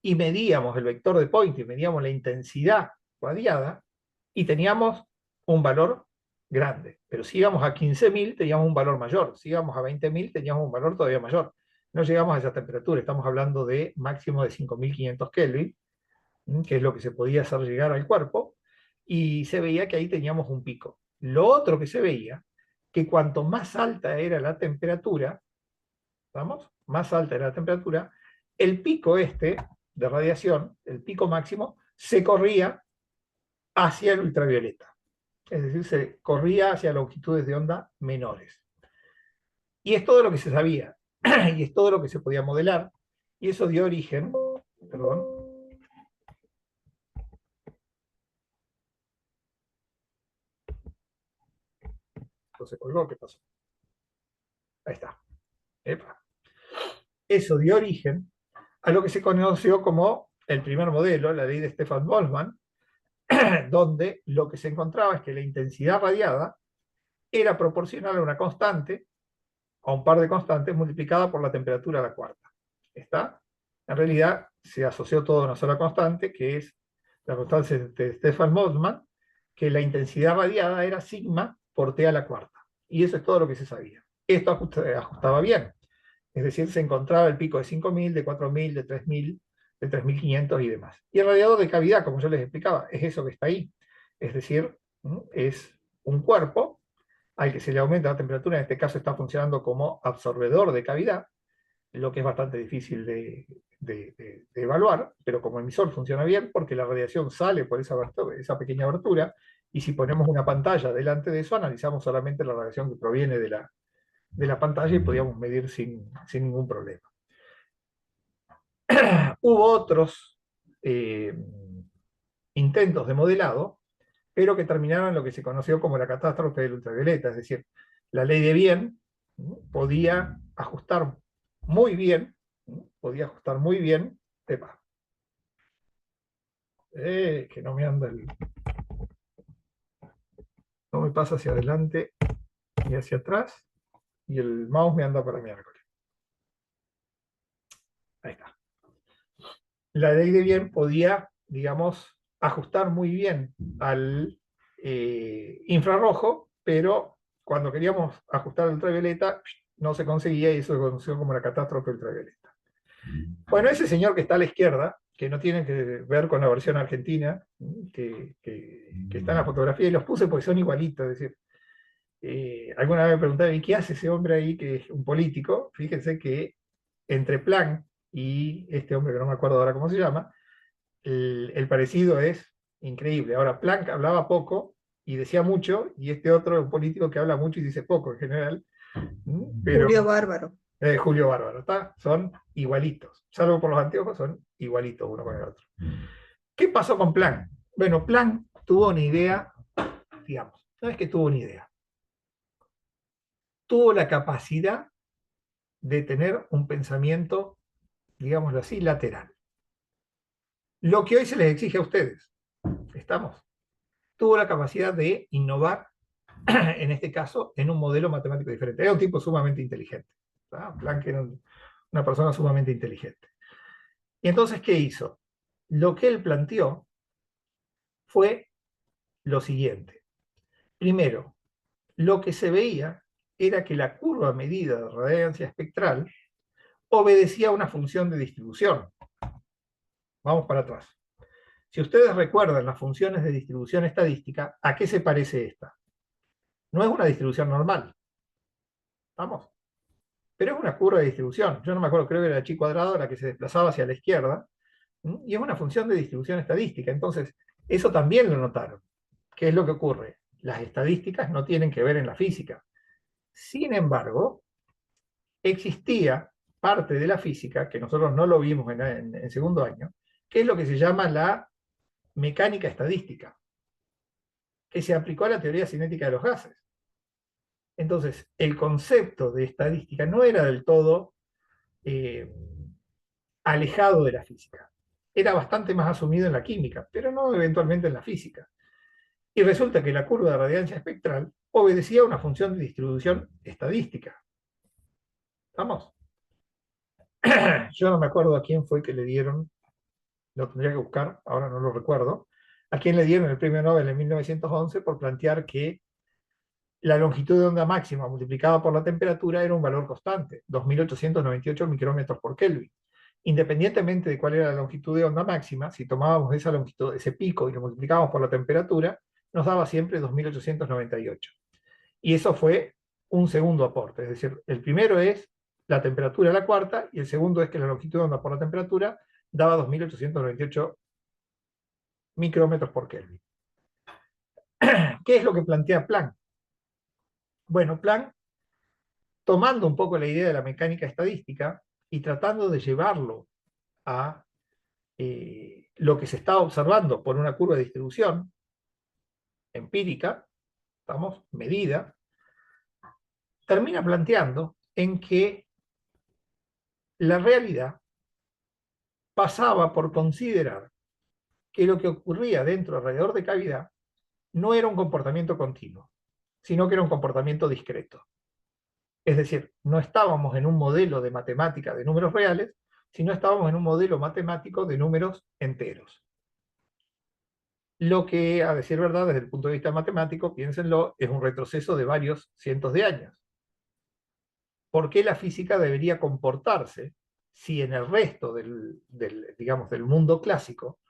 y medíamos el vector de Poynting, medíamos la intensidad radiada y teníamos un valor grande. Pero si íbamos a 15.000 teníamos un valor mayor, si íbamos a 20.000 teníamos un valor todavía mayor. No llegamos a esa temperatura, estamos hablando de máximo de 5.500 Kelvin, que es lo que se podía hacer llegar al cuerpo, y se veía que ahí teníamos un pico. Lo otro que se veía, que cuanto más alta era la temperatura, ¿vamos? Más alta era la temperatura, el pico este de radiación, el pico máximo, se corría hacia el ultravioleta. Es decir, se corría hacia longitudes de onda menores. Y es todo lo que se sabía, y es todo lo que se podía modelar, y eso dio origen, perdón, ¿esto se colgó? ¿Qué pasó? Ahí está. Epa. Eso dio origen a lo que se conoció como el primer modelo, la ley de Stefan Boltzmann, donde lo que se encontraba es que la intensidad radiada era proporcional a una constante, a un par de constantes, multiplicada por la temperatura a la cuarta. ¿Está? En realidad se asoció todo a una sola constante, que es la constante de Stefan Boltzmann, que la intensidad radiada era sigma por T a la cuarta. Y eso es todo lo que se sabía. Esto ajustaba bien. Es decir, se encontraba el pico de 5.000, de 4.000, de 3.000, de 3.500 y demás. Y el radiador de cavidad, como yo les explicaba, es eso que está ahí. Es decir, es un cuerpo al que se le aumenta la temperatura, en este caso está funcionando como absorbedor de cavidad, lo que es bastante difícil de evaluar, pero como emisor funciona bien porque la radiación sale por esa pequeña abertura, y si ponemos una pantalla delante de eso, analizamos solamente la radiación que proviene de la pantalla y podíamos medir sin ningún problema. Hubo otros intentos de modelado, pero que terminaron en lo que se conoció como la catástrofe del ultravioleta, es decir, la ley de Bien podía ajustar muy bien, epa, que no me anda no me pasa hacia adelante y hacia atrás, y el mouse me anda para miércoles. Ahí está. La ley de Bien podía, digamos, ajustar muy bien al infrarrojo, pero cuando queríamos ajustar al ultravioleta no se conseguía, y eso se conoció como la catástrofe ultravioleta. Bueno, ese señor que está a la izquierda, que no tiene que ver con la versión argentina, que está en la fotografía, y los puse porque son igualitos, es decir, alguna vez me preguntaron, ¿y qué hace ese hombre ahí que es un político? Fíjense que entre Planck y este hombre que no me acuerdo ahora cómo se llama, el parecido es increíble. Ahora, Planck hablaba poco y decía mucho, y este otro es un político que habla mucho y dice poco en general, pero Julio Bárbaro. Julio Bárbaro, ¿está? Son igualitos, salvo por los anteojos, son igualitos uno con el otro. ¿Qué pasó con Planck? Bueno, Planck tuvo una idea, digamos, no es que tuvo una idea, tuvo la capacidad de tener un pensamiento, digámoslo así, lateral. Lo que hoy se les exige a ustedes, ¿estamos? Tuvo la capacidad de innovar, en este caso, en un modelo matemático diferente. Era un tipo sumamente inteligente. Planck era una persona sumamente inteligente. Y entonces, ¿qué hizo? Lo que él planteó fue lo siguiente. Primero, lo que se veía era que la curva medida de radiancia espectral obedecía a una función de distribución. Vamos para atrás. Si ustedes recuerdan las funciones de distribución estadística, ¿a qué se parece esta? No es una distribución normal, ¿vamos? Pero es una curva de distribución. Yo no me acuerdo, creo que era chi cuadrado la que se desplazaba hacia la izquierda, y es una función de distribución estadística. Entonces, eso también lo notaron. ¿Qué es lo que ocurre? Las estadísticas no tienen que ver en la física. Sin embargo, existía parte de la física, que nosotros no lo vimos en segundo año, que es lo que se llama la mecánica estadística, que se aplicó a la teoría cinética de los gases. Entonces, el concepto de estadística no era del todo eh, alejado de la física. Era bastante más asumido en la química, pero no eventualmente en la física. Y resulta que la curva de radiancia espectral obedecía a una función de distribución estadística. ¿Vamos? Yo no me acuerdo a quién fue que le dieron, lo tendría que buscar, ahora no lo recuerdo, a quién le dieron el premio Nobel en 1911 por plantear que la longitud de onda máxima multiplicada por la temperatura era un valor constante, 2.898 micrómetros por Kelvin. Independientemente de cuál era la longitud de onda máxima, si tomábamos esa longitud, ese pico y lo multiplicábamos por la temperatura, nos daba siempre 2.898. Y eso fue un segundo aporte, es decir, el primero es la temperatura a la cuarta y el segundo es que la longitud de onda por la temperatura daba 2.898 micrómetros por Kelvin. ¿Qué es lo que plantea Planck? Bueno, Planck, tomando un poco la idea de la mecánica estadística y tratando de llevarlo a lo que se estaba observando por una curva de distribución empírica, estamos, medida, termina planteando en que la realidad pasaba por considerar que lo que ocurría dentro alrededor de cavidad no era un comportamiento continuo, sino que era un comportamiento discreto. Es decir, no estábamos en un modelo de matemática de números reales, sino estábamos en un modelo matemático de números enteros. Lo que, a decir verdad, desde el punto de vista matemático, piénsenlo, es un retroceso de varios cientos de años. ¿Por qué la física debería comportarse si en el resto digamos, del mundo clásico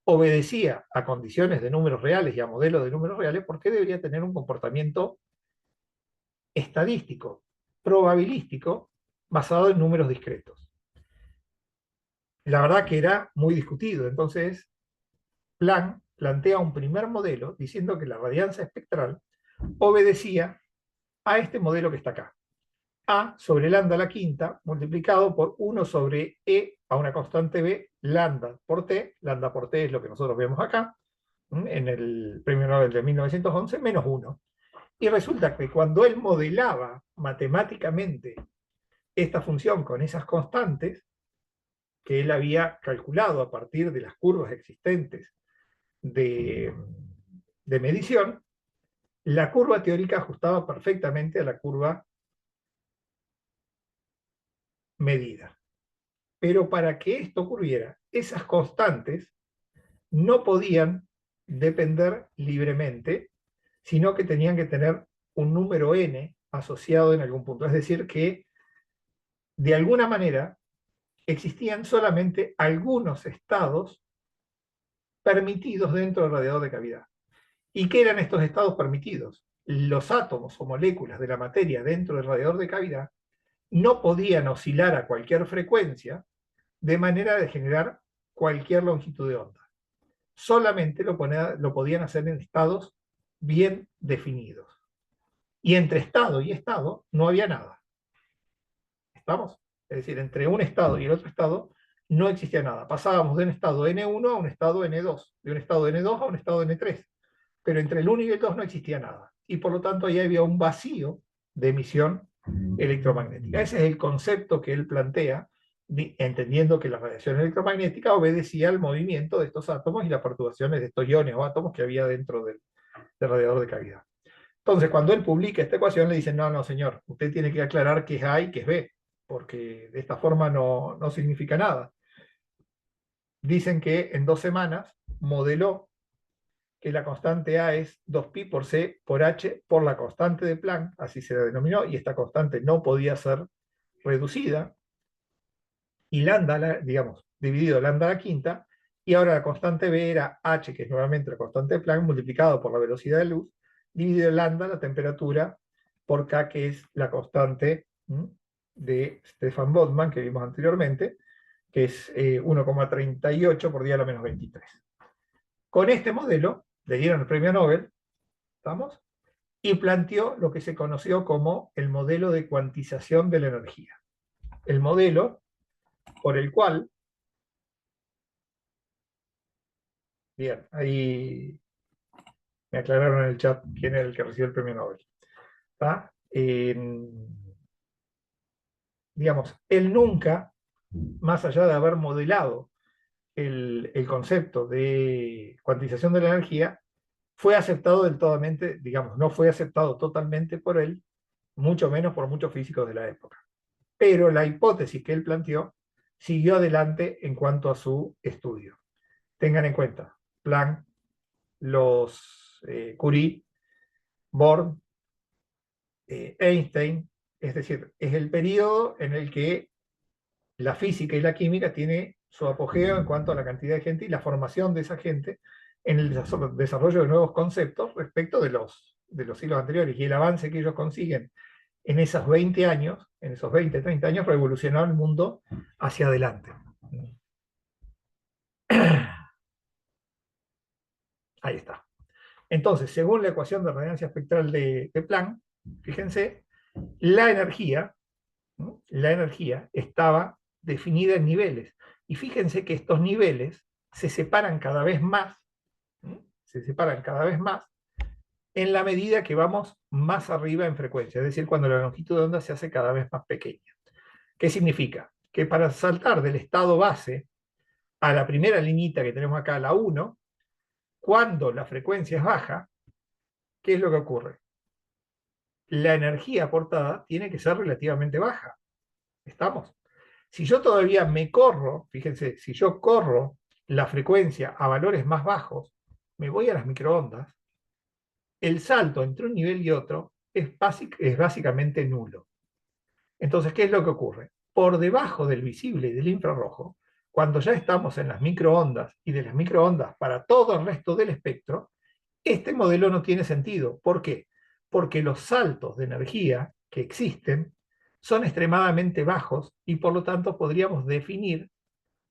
obedecía a condiciones de números reales y a modelos de números reales? ¿Por qué debería tener un comportamiento estadístico, probabilístico, basado en números discretos? La verdad que era muy discutido. Entonces, Planck plantea un primer modelo diciendo que la radiancia espectral obedecía a este modelo que está acá. A sobre lambda a la quinta multiplicado por 1 sobre E a una constante B, lambda por T es lo que nosotros vemos acá, en el premio Nobel de 1911, menos 1. Y resulta que cuando él modelaba matemáticamente esta función con esas constantes, que él había calculado a partir de las curvas existentes de, de medición, la curva teórica ajustaba perfectamente a la curva medida. Pero para que esto ocurriera, esas constantes no podían depender libremente, sino que tenían que tener un número n asociado en algún punto. Es decir, que de alguna manera existían solamente algunos estados permitidos dentro del radiador de cavidad. ¿Y qué eran estos estados permitidos? Los átomos o moléculas de la materia dentro del radiador de cavidad no podían oscilar a cualquier frecuencia de manera de generar cualquier longitud de onda. Solamente lo podían hacer en estados bien definidos. Y entre estado y estado no había nada. ¿Estamos? Es decir, entre un estado y el otro estado no existía nada. Pasábamos de un estado N1 a un estado N2, de un estado N2 a un estado N3. Pero entre el 1 y el 2 no existía nada. Y por lo tanto ahí había un vacío de emisión electromagnética. Ese es el concepto que él plantea, entendiendo que la radiación electromagnética obedecía al movimiento de estos átomos y las perturbaciones de estos iones o átomos que había dentro del radiador de cavidad. Entonces, cuando él publica esta ecuación, le dicen, no, no, señor, usted tiene que aclarar qué es A y qué es B, porque de esta forma no significa nada. Dicen que en 2 semanas modeló que la constante A es 2pi por C por H por la constante de Planck, así se la denominó, y esta constante no podía ser reducida, y lambda, digamos, dividido lambda a la quinta, y ahora la constante B era H, que es nuevamente la constante de Planck, multiplicado por la velocidad de luz, dividido lambda, la temperatura, por K, que es la constante de Stefan Boltzmann, que vimos anteriormente, que es 1,38 por 10 a la menos 23. Con este modelo le dieron el premio Nobel, ¿estamos? Y planteó lo que se conoció como el modelo de cuantización de la energía. El modelo por el cual, bien, ahí me aclararon en el chat quién era el que recibió el premio Nobel. ¿Está? Digamos, él nunca, más allá de haber modelado el concepto de cuantización de la energía, fue aceptado del totalmente, digamos, no fue aceptado totalmente por él, mucho menos por muchos físicos de la época. Pero la hipótesis que él planteó siguió adelante en cuanto a su estudio. Tengan en cuenta, Planck, los Curie, Born, Einstein, es decir, es el periodo en el que la física y la química tiene su apogeo en cuanto a la cantidad de gente y la formación de esa gente en el desarrollo de nuevos conceptos respecto de los siglos anteriores, y el avance que ellos consiguen en esos 20 años, en esos 20, 30 años, revolucionó el mundo hacia adelante. Ahí está. Entonces, según la ecuación de radiancia espectral de Planck, fíjense, la energía, ¿no? La energía estaba definida en niveles. Y fíjense que estos niveles se separan cada vez más, ¿no? Se separan cada vez más en la medida que vamos más arriba en frecuencia, es decir, cuando la longitud de onda se hace cada vez más pequeña. ¿Qué significa? Que para saltar del estado base a la primera liñita que tenemos acá, la 1, cuando la frecuencia es baja, ¿qué es lo que ocurre? La energía aportada tiene que ser relativamente baja. ¿Estamos? Si yo todavía me corro, fíjense, si yo corro la frecuencia a valores más bajos, me voy a las microondas, el salto entre un nivel y otro es básicamente nulo. Entonces, ¿qué es lo que ocurre? Por debajo del visible y del infrarrojo, cuando ya estamos en las microondas y de las microondas para todo el resto del espectro, este modelo no tiene sentido. ¿Por qué? Porque los saltos de energía que existen son extremadamente bajos y por lo tanto podríamos definir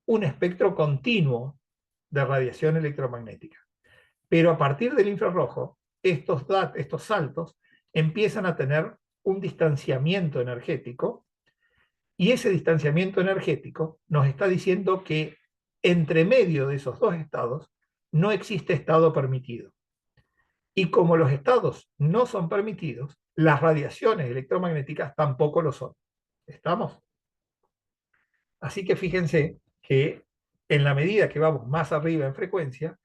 un espectro continuo de radiación electromagnética. Pero a partir del infrarrojo, estos saltos empiezan a tener un distanciamiento energético, y ese distanciamiento energético nos está diciendo que entre medio de esos dos estados no existe estado permitido. Y como los estados no son permitidos, las radiaciones electromagnéticas tampoco lo son. ¿Estamos? Así que fíjense que en la medida que vamos más arriba en frecuencia,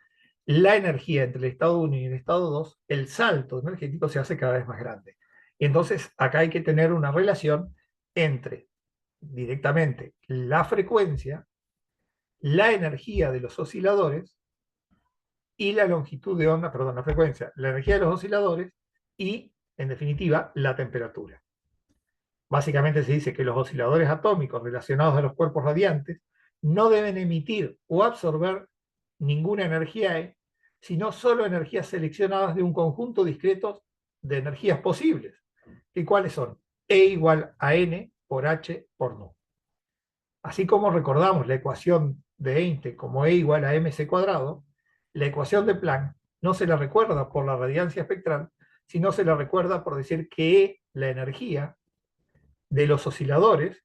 la energía entre el estado 1 y el estado 2, el salto energético se hace cada vez más grande. Y entonces acá hay que tener una relación entre directamente la frecuencia, la energía de los osciladores y la longitud de onda, perdón, la frecuencia, la energía de los osciladores y, en definitiva, la temperatura. Básicamente se dice que los osciladores atómicos relacionados a los cuerpos radiantes no deben emitir o absorber ninguna energía E, sino solo energías seleccionadas de un conjunto discreto de energías posibles. ¿Y cuáles son? E igual a N por H por nu. Así como recordamos la ecuación de Einstein como E igual a mc cuadrado, la ecuación de Planck no se la recuerda por la radiancia espectral, sino se la recuerda por decir que E, la energía de los osciladores,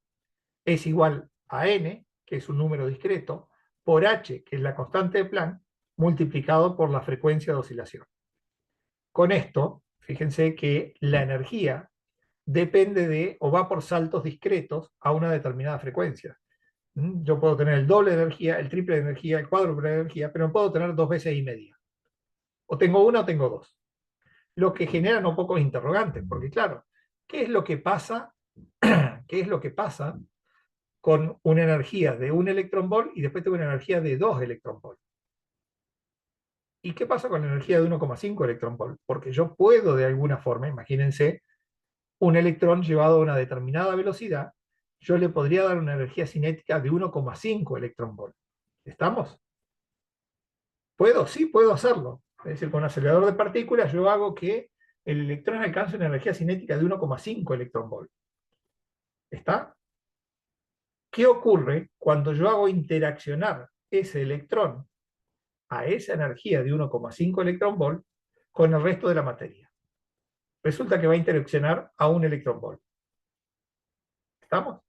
es igual a n, que es un número discreto, por h, que es la constante de Planck, multiplicado por la frecuencia de oscilación. Con esto, fíjense que la energía depende de, o va por saltos discretos a una determinada frecuencia. Yo puedo tener el doble de energía, el triple de energía, el cuádruple de energía, pero puedo tener 2 veces y media. O tengo una o tengo dos. Lo que genera no pocos interrogantes, porque claro, ¿qué es lo que pasa? ¿Qué es lo que pasa con una energía de un electrón volt y después tengo una energía de 2 electrón volt? ¿Y qué pasa con la energía de 1,5 electronvolt? Porque yo puedo de alguna forma, imagínense, un electrón llevado a una determinada velocidad, yo le podría dar una energía cinética de 1,5 electronvolt. ¿Estamos? ¿Puedo? Sí, puedo hacerlo. Es decir, con un acelerador de partículas yo hago que el electrón alcance una energía cinética de 1,5 electronvolt. ¿Está? ¿Qué ocurre cuando yo hago interaccionar ese electrón a esa energía de 1,5 electronvolt con el resto de la materia? Resulta que va a interaccionar a un electronvolt. ¿Estamos?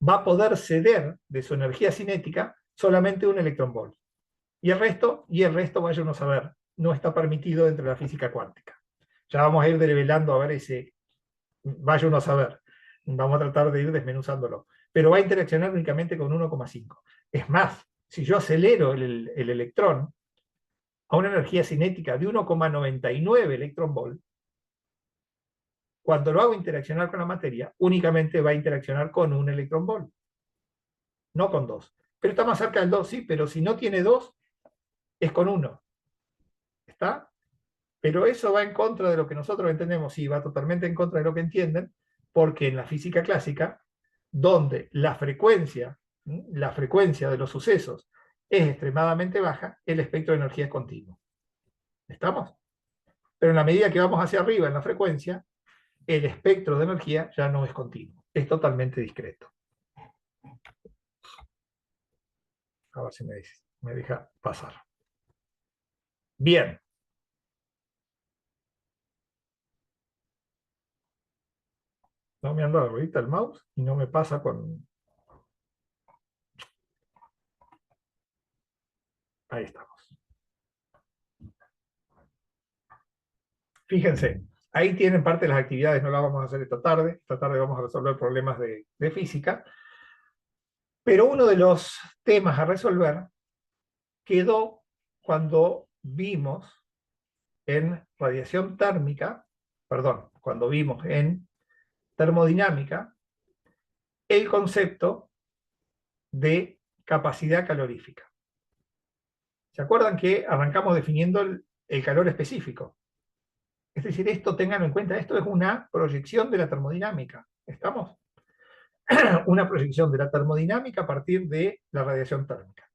Va a poder ceder de su energía cinética solamente un electronvolt. Y el resto vaya uno a saber, no está permitido dentro de la física cuántica. Ya vamos a ir develando a ver ese, vaya uno a saber. Vamos a tratar de ir desmenuzándolo. Pero va a interaccionar únicamente con 1,5. Es más, si yo acelero el electrón a una energía cinética de 1,99 electronvolt, cuando lo hago interaccionar con la materia, únicamente va a interaccionar con un electronvolt, no con dos. Pero está más cerca del 2, sí, pero si no tiene 2, es con 1. ¿Está? Pero eso va en contra de lo que nosotros entendemos, sí, va totalmente en contra de lo que entienden, porque en la física clásica, donde la frecuencia de los sucesos es extremadamente baja, el espectro de energía es continuo. ¿Estamos? Pero en la medida que vamos hacia arriba en la frecuencia, el espectro de energía ya no es continuo, es totalmente discreto. A ver si me deja pasar. Bien. No me anda la ruedita el mouse y no me pasa con... Ahí estamos. Fíjense, ahí tienen parte de las actividades, no las vamos a hacer esta tarde. Esta tarde vamos a resolver problemas de física. Pero uno de los temas a resolver quedó cuando vimos en radiación térmica, perdón, cuando vimos en termodinámica, el concepto de capacidad calorífica. ¿Se acuerdan que arrancamos definiendo el calor específico? Es decir, esto tengan en cuenta, esto es una proyección de la termodinámica. ¿Estamos? Una proyección de la termodinámica a partir de la radiación térmica.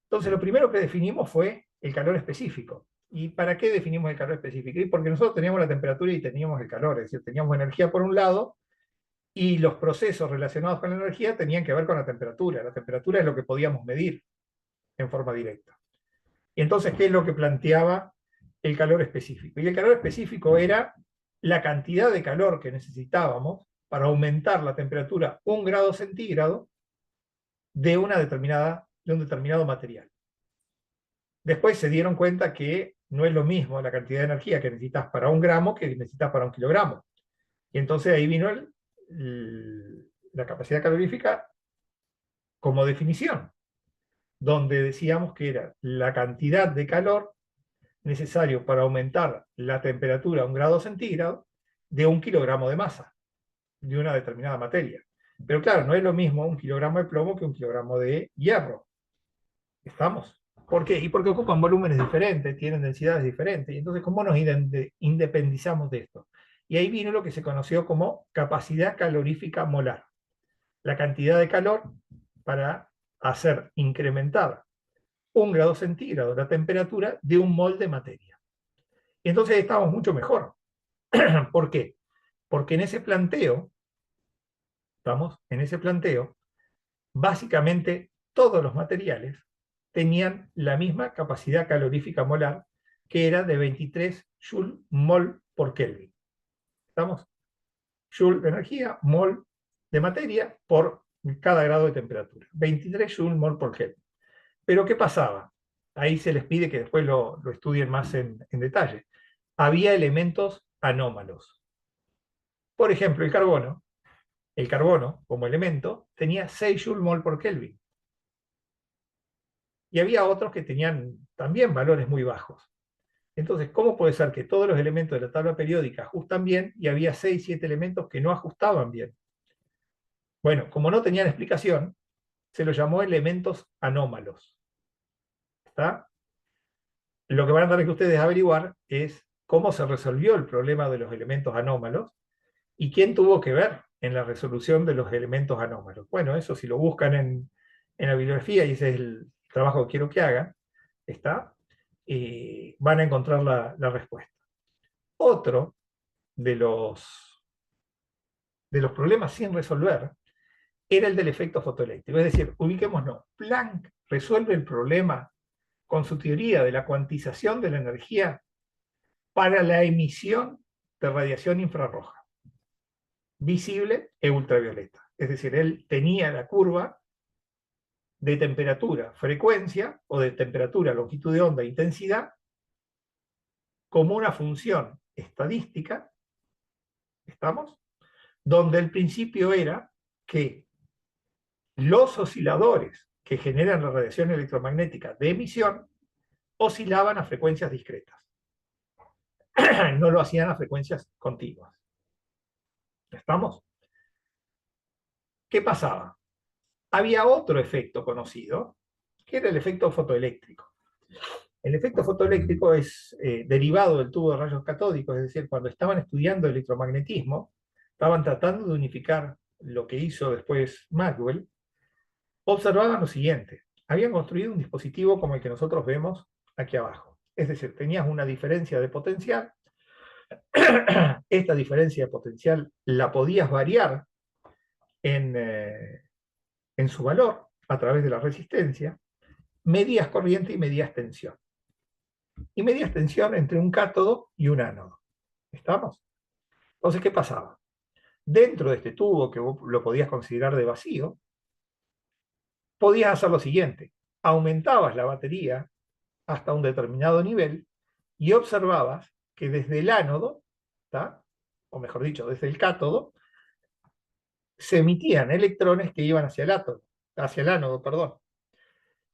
Entonces, lo primero que definimos fue el calor específico. ¿Y para qué definimos el calor específico? Y porque nosotros teníamos la temperatura y teníamos el calor, es decir, teníamos energía por un lado y los procesos relacionados con la energía tenían que ver con la temperatura. La temperatura es lo que podíamos medir en forma directa. Y entonces, ¿qué es lo que planteaba el calor específico? Y el calor específico era la cantidad de calor que necesitábamos para aumentar la temperatura 1 grado centígrado de un determinado material. Después se dieron cuenta que no es lo mismo la cantidad de energía que necesitas para 1 gramo que necesitas para 1 kilogramo. Y entonces ahí vino la capacidad calorífica como definición, donde decíamos que era la cantidad de calor necesario para aumentar la temperatura a 1 grado centígrado de 1 kilogramo de masa, de una determinada materia. Pero claro, no es lo mismo 1 kilogramo de plomo que 1 kilogramo de hierro. ¿Estamos? ¿Por qué? Y porque ocupan volúmenes diferentes, tienen densidades diferentes. Y entonces, ¿cómo nos independizamos de esto? Y ahí vino lo que se conoció como capacidad calorífica molar. La cantidad de calor para hacer incrementar 1 grado centígrado la temperatura de un mol de materia. Y entonces estamos mucho mejor. ¿Por qué? Porque en ese planteo, ¿estamos? En ese planteo, básicamente todos los materiales tenían la misma capacidad calorífica molar, que era de 23 Joule mol por Kelvin. ¿Estamos? Joule de energía, mol de materia por cada grado de temperatura. 23 Joule mol por Kelvin. Pero ¿qué pasaba? Ahí se les pide que después lo estudien más en detalle. Había elementos anómalos. Por ejemplo, el carbono. El carbono, como elemento, tenía 6 Joule mol por Kelvin. Y había otros que tenían también valores muy bajos. Entonces, ¿cómo puede ser que todos los elementos de la tabla periódica ajustan bien y había 6, 7 elementos que no ajustaban bien? Bueno, como no tenían explicación, se los llamó elementos anómalos. ¿Está? Lo que van a tener que ustedes averiguar es cómo se resolvió el problema de los elementos anómalos y quién tuvo que ver en la resolución de los elementos anómalos. Bueno, eso si lo buscan en la bibliografía, y ese es el trabajo que quiero que hagan, está, van a encontrar la respuesta. Otro de los problemas sin resolver era el del efecto fotoeléctrico. Es decir, ubiquémonos, Planck resuelve el problema con su teoría de la cuantización de la energía para la emisión de radiación infrarroja, visible e ultravioleta. Es decir, él tenía la curva de temperatura, frecuencia, o de temperatura, longitud de onda, intensidad, como una función estadística, ¿estamos? Donde el principio era que los osciladores que generan la radiación electromagnética de emisión oscilaban a frecuencias discretas. No lo hacían a frecuencias continuas. ¿Estamos? ¿Qué pasaba? Había otro efecto conocido, que era el efecto fotoeléctrico. El efecto fotoeléctrico es derivado del tubo de rayos catódicos, es decir, cuando estaban estudiando electromagnetismo, estaban tratando de unificar lo que hizo después Maxwell, observaban lo siguiente: habían construido un dispositivo como el que nosotros vemos aquí abajo. Es decir, tenías una diferencia de potencial, esta diferencia de potencial la podías variar en su valor a través de la resistencia, medías corriente y medías tensión. Y medías tensión entre un cátodo y un ánodo. ¿Estamos? Entonces, ¿qué pasaba? Dentro de este tubo, que vos lo podías considerar de vacío, podías hacer lo siguiente: aumentabas la batería hasta un determinado nivel y observabas que desde el ánodo, ¿tá? O mejor dicho, desde el cátodo, se emitían electrones que iban hacia el ánodo, perdón.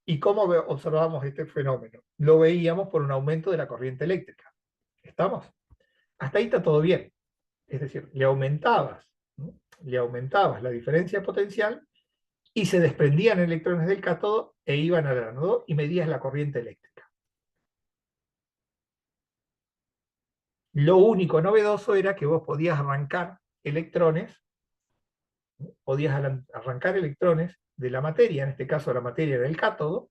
¿Y cómo observábamos este fenómeno? Lo veíamos por un aumento de la corriente eléctrica. ¿Estamos? Hasta ahí está todo bien. Es decir, ¿no? Le aumentabas la diferencia potencial y se desprendían electrones del cátodo e iban al ánodo y medías la corriente eléctrica. Lo único novedoso era que vos podías arrancar electrones, ¿no? Podías arrancar electrones de la materia, en este caso la materia era el cátodo,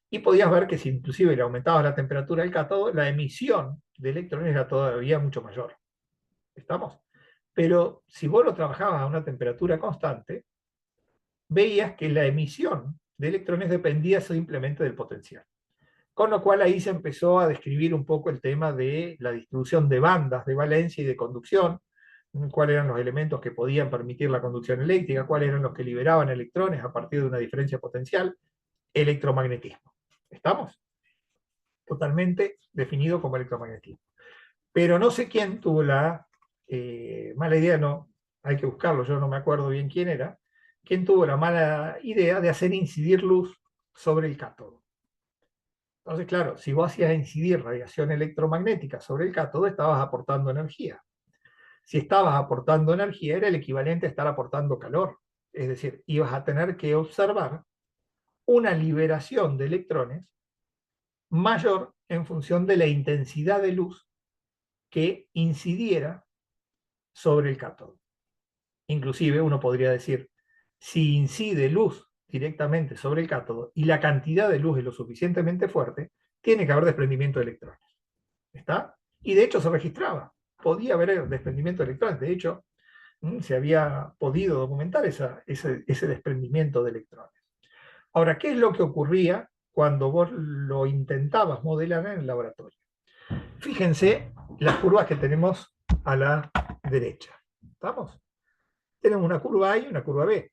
y podías ver que si inclusive le aumentabas la temperatura del cátodo, la emisión de electrones era todavía mucho mayor. ¿Estamos? Pero si vos lo trabajabas a una temperatura constante, veías que la emisión de electrones dependía simplemente del potencial. Con lo cual ahí se empezó a describir un poco el tema de la distribución de bandas de valencia y de conducción, cuáles eran los elementos que podían permitir la conducción eléctrica, cuáles eran los que liberaban electrones a partir de una diferencia potencial, electromagnetismo. ¿Estamos? Totalmente definido como electromagnetismo. Pero no sé quién tuvo la mala idea, no, hay que buscarlo, yo no me acuerdo bien quién era, quién tuvo la mala idea de hacer incidir luz sobre el cátodo. Entonces, claro, si vos hacías incidir radiación electromagnética sobre el cátodo, estabas aportando energía. Si estabas aportando energía, era el equivalente a estar aportando calor. Es decir, ibas a tener que observar una liberación de electrones mayor en función de la intensidad de luz que incidiera sobre el cátodo. Inclusive uno podría decir, si incide luz directamente sobre el cátodo y la cantidad de luz es lo suficientemente fuerte, tiene que haber desprendimiento de electrones. ¿Está? Y de hecho se registraba. Podía haber desprendimiento de electrones. De hecho, se había podido documentar ese desprendimiento de electrones. Ahora, ¿qué es lo que ocurría cuando vos lo intentabas modelar en el laboratorio? Fíjense las curvas que tenemos a la derecha. ¿Estamos? Tenemos una curva A y una curva B.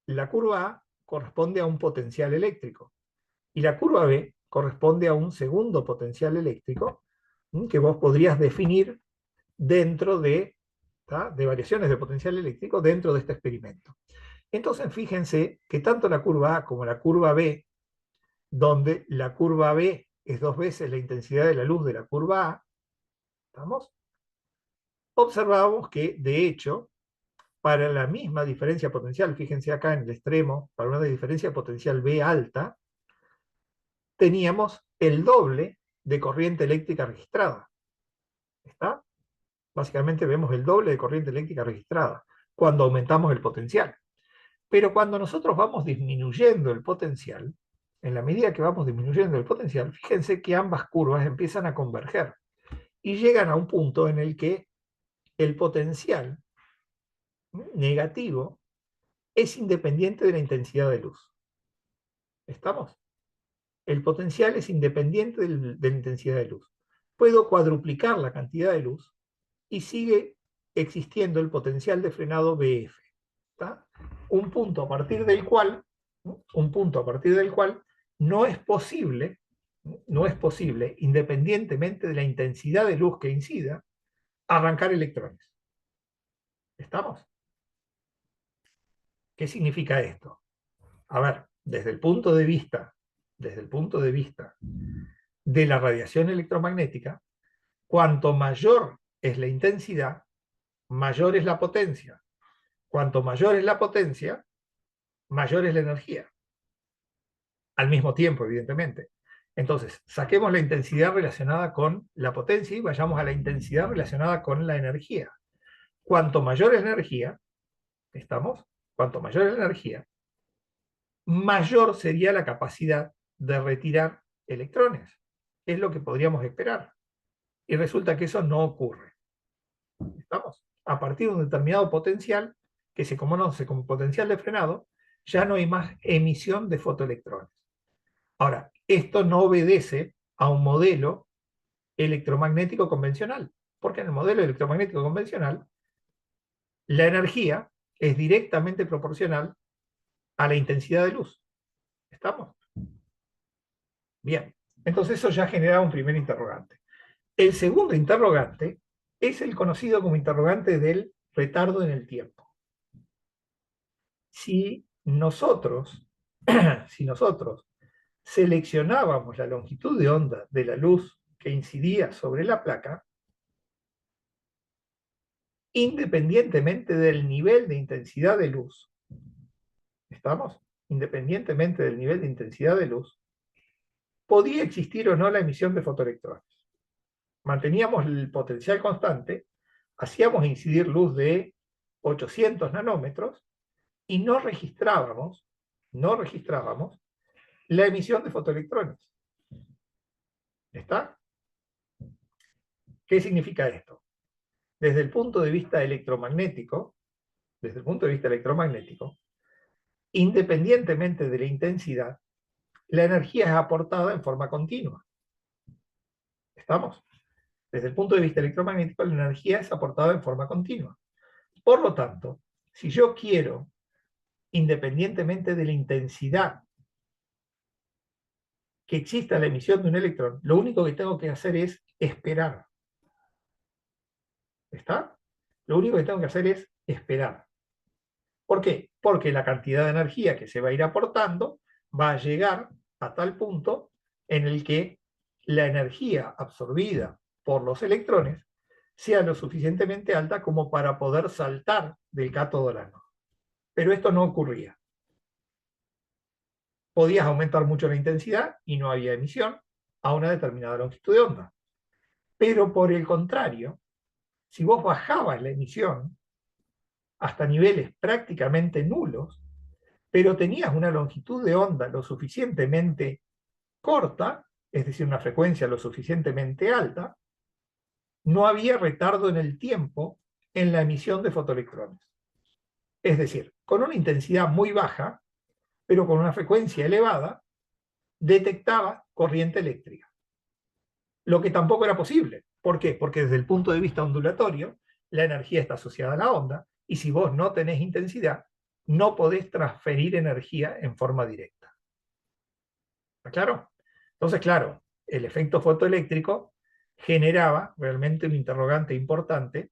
La curva A corresponde a un potencial eléctrico y la curva B corresponde a un segundo potencial eléctrico que vos podrías definir dentro de variaciones de potencial eléctrico dentro de este experimento. Entonces, fíjense que tanto la curva A como la curva B, donde la curva B es 2 veces la intensidad de la luz de la curva A, ¿estamos? Observamos que, de hecho, para la misma diferencia potencial, fíjense acá en el extremo, para una diferencia potencial B alta, teníamos el doble de corriente eléctrica registrada. ¿Está? Básicamente vemos el doble de corriente eléctrica registrada cuando aumentamos el potencial. Pero cuando nosotros vamos disminuyendo el potencial, en la medida que vamos disminuyendo el potencial, fíjense que ambas curvas empiezan a converger y llegan a un punto en el que el potencial negativo es independiente de la intensidad de luz. ¿Estamos? El potencial es independiente de la intensidad de luz. Puedo cuadruplicar la cantidad de luz y sigue existiendo el potencial de frenado BF. ¿Está? Un punto a partir del cual, no es posible, independientemente de la intensidad de luz que incida, arrancar electrones. ¿Estamos? ¿Qué significa esto? A ver, desde el punto de vista de la radiación electromagnética, cuanto mayor es la intensidad, mayor es la potencia. Cuanto mayor es la potencia, mayor es la energía. Al mismo tiempo, evidentemente. Entonces, saquemos la intensidad relacionada con la potencia y vayamos a la intensidad relacionada con la energía. Cuanto mayor es la energía, ¿estamos? Cuanto mayor es la energía, mayor sería la capacidad de retirar electrones. Es lo que podríamos esperar. Y resulta que eso no ocurre. ¿Estamos? A partir de un determinado potencial, que se conoce como potencial de frenado, ya no hay más emisión de fotoelectrones. Ahora, esto no obedece a un modelo electromagnético convencional, porque en el modelo electromagnético convencional, la energía es directamente proporcional a la intensidad de luz. ¿Estamos? Bien, entonces eso ya genera un primer interrogante. El segundo interrogante es el conocido como interrogante del retardo en el tiempo. Si nosotros, si nosotros seleccionábamos la longitud de onda de la luz que incidía sobre la placa, independientemente del nivel de intensidad de luz, ¿estamos? Independientemente del nivel de intensidad de luz, podía existir o no la emisión de fotoelectrones. Manteníamos el potencial constante, hacíamos incidir luz de 800 nanómetros y no registrábamos la emisión de fotoelectrones. ¿Está? ¿Qué significa esto? Desde el punto de vista electromagnético, independientemente de la intensidad, la energía es aportada en forma continua. ¿Estamos? Desde el punto de vista electromagnético, la energía es aportada en forma continua. Por lo tanto, si yo quiero, independientemente de la intensidad que exista la emisión de un electrón, lo único que tengo que hacer es esperar. ¿Está? Lo único que tengo que hacer es esperar. ¿Por qué? Porque la cantidad de energía que se va a ir aportando va a llegar a tal punto en el que la energía absorbida por los electrones sea lo suficientemente alta como para poder saltar del cátodo al ánodo. Pero esto no ocurría. Podías aumentar mucho la intensidad y no había emisión a una determinada longitud de onda. Pero por el contrario, si vos bajabas la emisión hasta niveles prácticamente nulos, pero tenías una longitud de onda lo suficientemente corta, es decir, una frecuencia lo suficientemente alta, no había retardo en el tiempo en la emisión de fotoelectrones. Es decir, con una intensidad muy baja, pero con una frecuencia elevada, detectaba corriente eléctrica. Lo que tampoco era posible. ¿Por qué? Porque desde el punto de vista ondulatorio, la energía está asociada a la onda, y si vos no tenés intensidad, no podés transferir energía en forma directa. ¿Está claro? Entonces, claro, el efecto fotoeléctrico generaba realmente un interrogante importante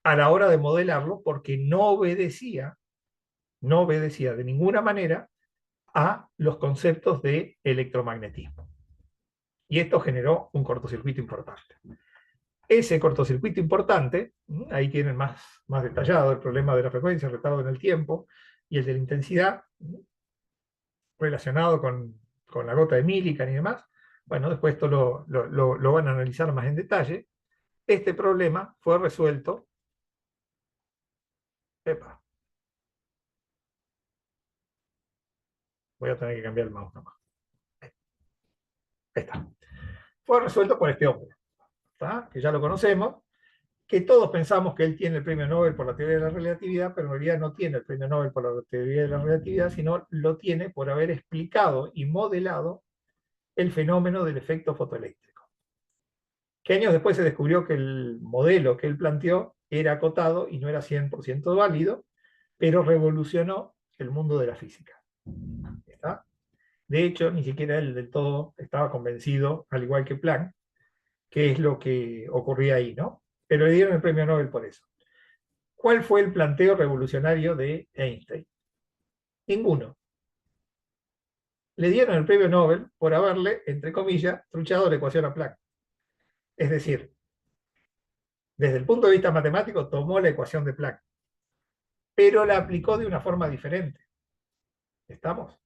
a la hora de modelarlo, porque no obedecía de ninguna manera a los conceptos de electromagnetismo. Y esto generó un cortocircuito importante. Ese cortocircuito importante, ahí tienen más detallado el problema de la frecuencia, el retardo en el tiempo, y el de la intensidad, relacionado con la gota de Millikan y demás, Bueno, después esto lo van a analizar más en detalle. Este problema fue resuelto. Epa, voy a tener que cambiar el mouse nomás. Ahí está. Fue resuelto por este hombre, ¿tá? Que ya lo conocemos, que todos pensamos que él tiene el premio Nobel por la teoría de la relatividad, pero en realidad no tiene el premio Nobel por la teoría de la relatividad, sino lo tiene por haber explicado y modelado el fenómeno del efecto fotoeléctrico. Que años después se descubrió que el modelo que él planteó era acotado y no era 100% válido, pero revolucionó el mundo de la física. ¿Está? De hecho, ni siquiera él del todo estaba convencido, al igual que Planck, qué es lo que ocurría ahí, ¿no? Pero le dieron el premio Nobel por eso. ¿Cuál fue el planteo revolucionario de Einstein? Ninguno. Le dieron el premio Nobel por haberle, entre comillas, truchado la ecuación a Planck. Es decir, desde el punto de vista matemático, tomó la ecuación de Planck, pero la aplicó de una forma diferente. ¿Estamos?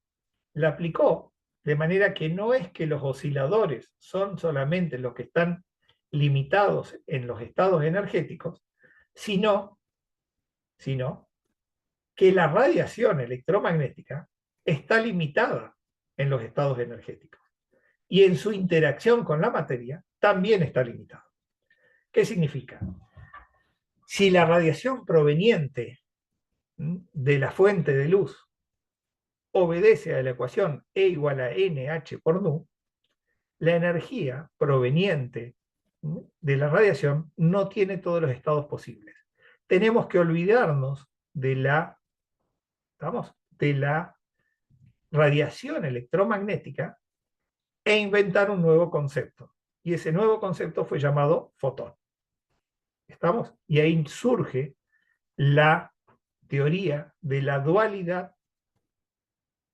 La aplicó de manera que no es que los osciladores son solamente los que están limitados en los estados energéticos, sino, sino que la radiación electromagnética está limitada en los estados energéticos y en su interacción con la materia también está limitada. ¿Qué significa? Si la radiación proveniente de la fuente de luz obedece a la ecuación E igual a NH por nu, la energía proveniente de la radiación no tiene todos los estados posibles. Tenemos que olvidarnos de la radiación electromagnética e inventar un nuevo concepto. Y ese nuevo concepto fue llamado fotón. ¿Estamos? Y ahí surge la teoría de la dualidad,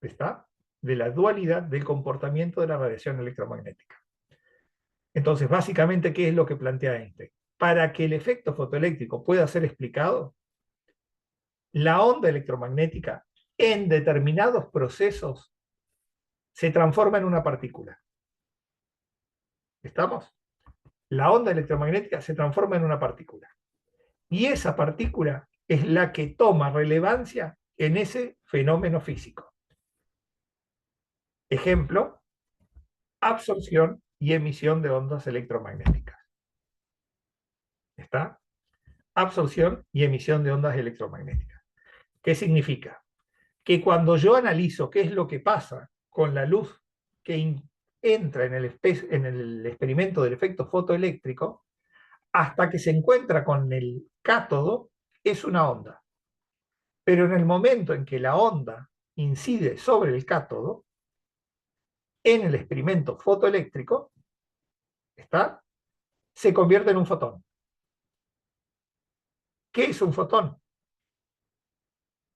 ¿está? De la dualidad del comportamiento de la radiación electromagnética. Entonces, básicamente, ¿qué es lo que plantea Einstein? Para que el efecto fotoeléctrico pueda ser explicado, la onda electromagnética en determinados procesos se transforma en una partícula. ¿Estamos? La onda electromagnética se transforma en una partícula. Y esa partícula es la que toma relevancia en ese fenómeno físico. Ejemplo, absorción y emisión de ondas electromagnéticas. ¿Está? Absorción y emisión de ondas electromagnéticas. ¿Qué significa? Que cuando yo analizo qué es lo que pasa con la luz que entra en el experimento del efecto fotoeléctrico, hasta que se encuentra con el cátodo, es una onda. Pero en el momento en que la onda incide sobre el cátodo, en el experimento fotoeléctrico, ¿está? Se convierte en un fotón. ¿Qué es un fotón?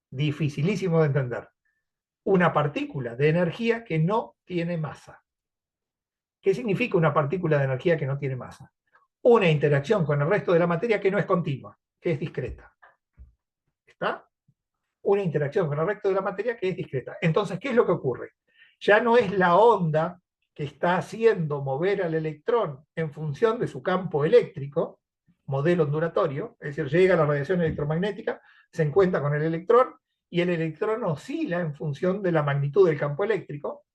Dificilísimo de entender. Una partícula de energía que no tiene masa. ¿Qué significa una partícula de energía que no tiene masa? Una interacción con el resto de la materia que no es continua, que es discreta. ¿Está? Una interacción con el resto de la materia que es discreta. Entonces, ¿qué es lo que ocurre? Ya no es la onda que está haciendo mover al electrón en función de su campo eléctrico, modelo ondulatorio, es decir, llega la radiación electromagnética, se encuentra con el electrón y el electrón oscila en función de la magnitud del campo eléctrico,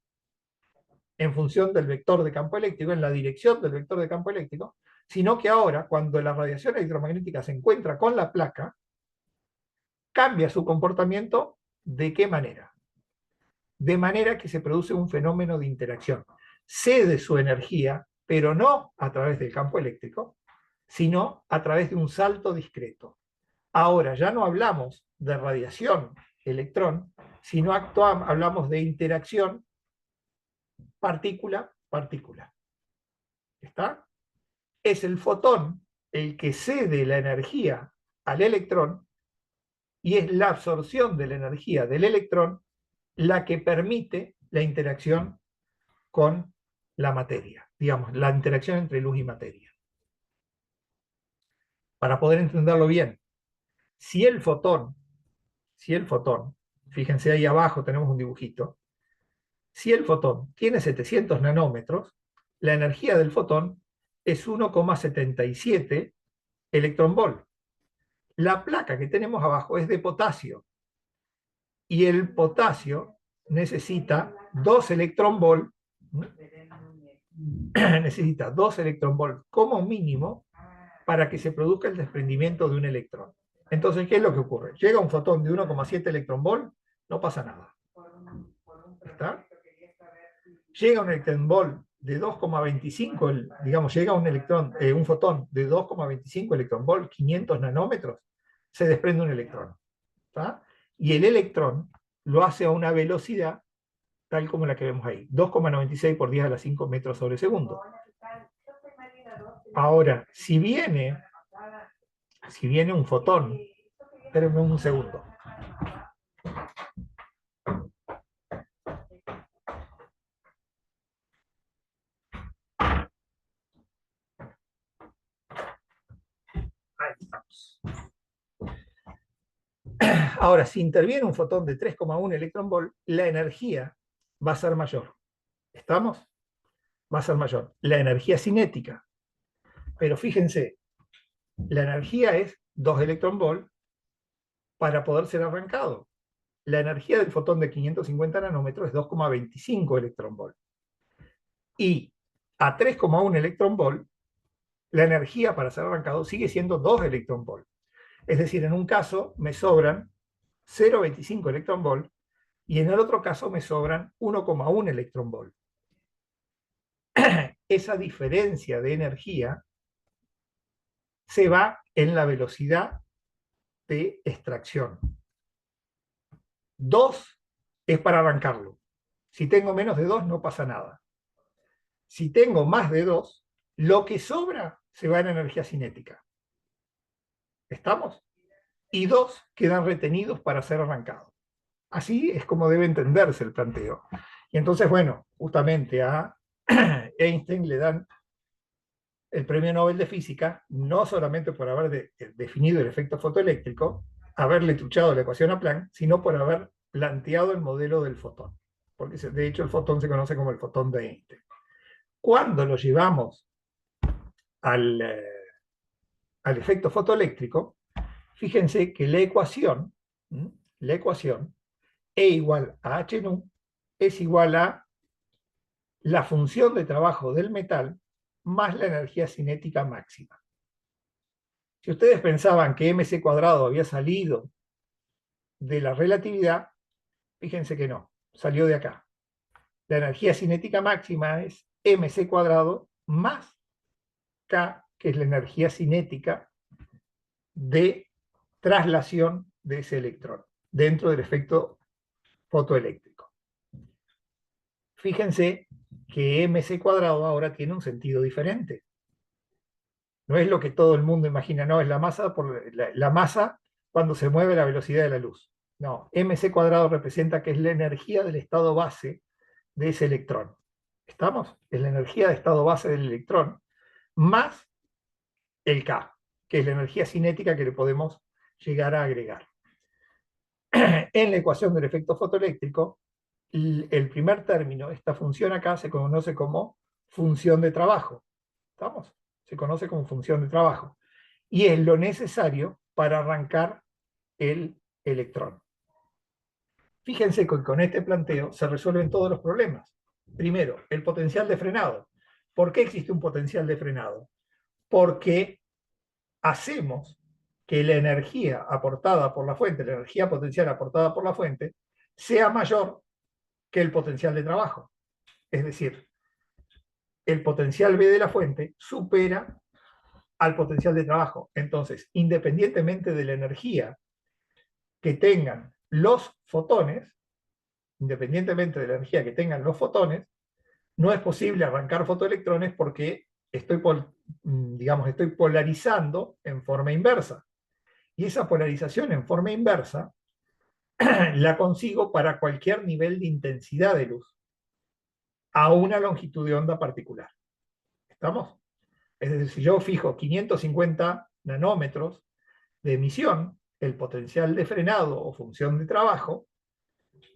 en función del vector de campo eléctrico, en la dirección del vector de campo eléctrico, sino que ahora, cuando la radiación electromagnética se encuentra con la placa, cambia su comportamiento. ¿De qué manera? De manera que se produce un fenómeno de interacción. Cede su energía, pero no a través del campo eléctrico, sino a través de un salto discreto. Ahora ya no hablamos de radiación electrón, sino hablamos de interacción partícula-partícula. ¿Está? Es el fotón el que cede la energía al electrón y es la absorción de la energía del electrón la que permite la interacción con la materia, digamos, la interacción entre luz y materia. Para poder entenderlo bien, si el fotón, fíjense ahí abajo tenemos un dibujito, si el fotón tiene 700 nanómetros, la energía del fotón es 1,77 electronvolt. La placa que tenemos abajo es de potasio, y el potasio necesita 2 electronvolt, necesita 2 electronvolt como mínimo para que se produzca el desprendimiento de un electrón. Entonces, ¿qué es lo que ocurre? Llega un fotón de 1,7 electronvolt, no pasa nada. ¿Está? Llega un electronvolt de 2,25, digamos, llega un fotón de 2,25 electronvolt, 500 nanómetros, se desprende un electrón. ¿Está? Y el electrón lo hace a una velocidad tal como la que vemos ahí, 2,96 por 10 a la 5 metros sobre segundo. Ahora, si viene un fotón, espérenme un segundo. Ahí estamos. Ahora, si interviene un fotón de 3,1 electronvolt, la energía va a ser mayor. ¿Estamos? Va a ser mayor. La energía cinética. Pero fíjense, la energía es 2 electronvolt para poder ser arrancado. La energía del fotón de 550 nanómetros es 2,25 electronvolt. Y a 3,1 electronvolt, la energía para ser arrancado sigue siendo 2 electronvolt. Es decir, en un caso me sobran 0,25 electronvolt y en el otro caso me sobran 1,1 electronvolt. Esa diferencia de energía se va en la velocidad de extracción. 2 es para arrancarlo. Si tengo menos de 2 no pasa nada. Si tengo más de 2, lo que sobra se va en energía cinética. ¿Estamos? Y 2 quedan retenidos para ser arrancados. Así es como debe entenderse el planteo. Y entonces, bueno, justamente a Einstein le dan el premio Nobel de Física, no solamente por haber definido el efecto fotoeléctrico, haberle truchado la ecuación a Planck, sino por haber planteado el modelo del fotón. Porque de hecho el fotón se conoce como el fotón de Einstein. Cuando lo llevamos al efecto fotoeléctrico, fíjense que la ecuación E igual a H nu es igual a la función de trabajo del metal más la energía cinética máxima. Si ustedes pensaban que mc cuadrado había salido de la relatividad, fíjense que no, salió de acá. La energía cinética máxima es mc cuadrado más K, que es la energía cinética de traslación de ese electrón dentro del efecto fotoeléctrico. Fíjense que mc cuadrado ahora tiene un sentido diferente. No es lo que todo el mundo imagina, no, es la masa la masa cuando se mueve a la velocidad de la luz. No, mc cuadrado representa que es la energía del estado base de ese electrón. ¿Estamos? Es la energía de estado base del electrón más el K, que es la energía cinética que le podemos llegar a agregar. En la ecuación del efecto fotoeléctrico, el primer término, esta función acá, se conoce como función de trabajo. ¿Estamos? Se conoce como función de trabajo. Y es lo necesario para arrancar el electrón. Fíjense que con este planteo se resuelven todos los problemas. Primero, el potencial de frenado. ¿Por qué existe un potencial de frenado? Porque hacemos que la energía aportada por la fuente, la energía potencial aportada por la fuente, sea mayor que el potencial de trabajo. Es decir, el potencial B de la fuente supera al potencial de trabajo. Entonces, independientemente de la energía que tengan los fotones, independientemente de la energía que tengan los fotones, no es posible arrancar fotoelectrones porque estoy polarizando en forma inversa. Y esa polarización en forma inversa la consigo para cualquier nivel de intensidad de luz a una longitud de onda particular. ¿Estamos? Es decir, si yo fijo 550 nanómetros de emisión, el potencial de frenado o función de trabajo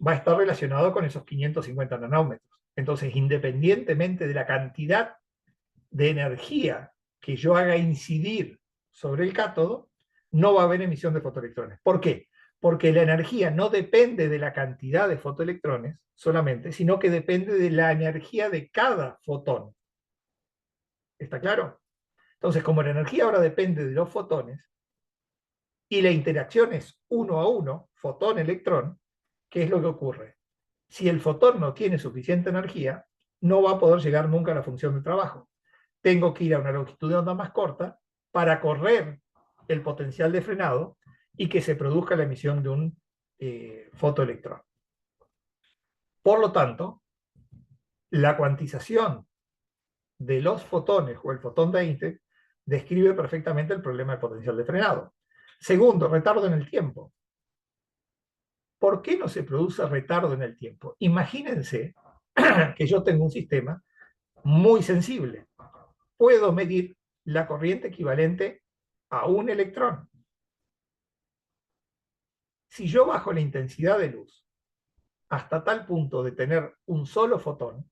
va a estar relacionado con esos 550 nanómetros. Entonces, independientemente de la cantidad de energía que yo haga incidir sobre el cátodo, no va a haber emisión de fotoelectrones. ¿Por qué? Porque la energía no depende de la cantidad de fotoelectrones solamente, sino que depende de la energía de cada fotón. ¿Está claro? Entonces, como la energía ahora depende de los fotones y la interacción es 1 a 1, fotón-electrón, ¿qué es lo que ocurre? Si el fotón no tiene suficiente energía, no va a poder llegar nunca a la función de trabajo. Tengo que ir a una longitud de onda más corta para correr el potencial de frenado y que se produzca la emisión de un fotoelectrón. Por lo tanto, la cuantización de los fotones o el fotón de Einstein describe perfectamente el problema del potencial de frenado. Segundo, retardo en el tiempo. ¿Por qué no se produce retardo en el tiempo? Imagínense que yo tengo un sistema muy sensible. Puedo medir la corriente equivalente a un electrón. Si yo bajo la intensidad de luz hasta tal punto de tener un solo fotón,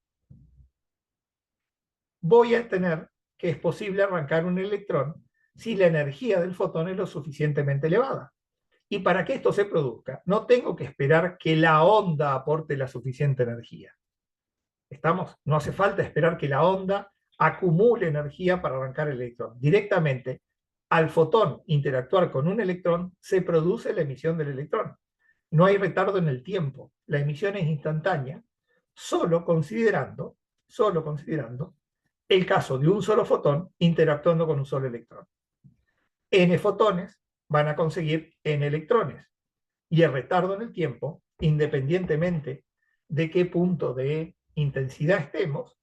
voy a tener que es posible arrancar un electrón si la energía del fotón es lo suficientemente elevada. Y para que esto se produzca, no tengo que esperar que la onda aporte la suficiente energía. ¿Estamos? No hace falta esperar que la onda acumule energía para arrancar el electrón. Directamente, al fotón interactuar con un electrón, se produce la emisión del electrón. No hay retardo en el tiempo. La emisión es instantánea, solo considerando el caso de un solo fotón interactuando con un solo electrón. N fotones van a conseguir N electrones. Y el retardo en el tiempo, independientemente de qué punto de intensidad estemos,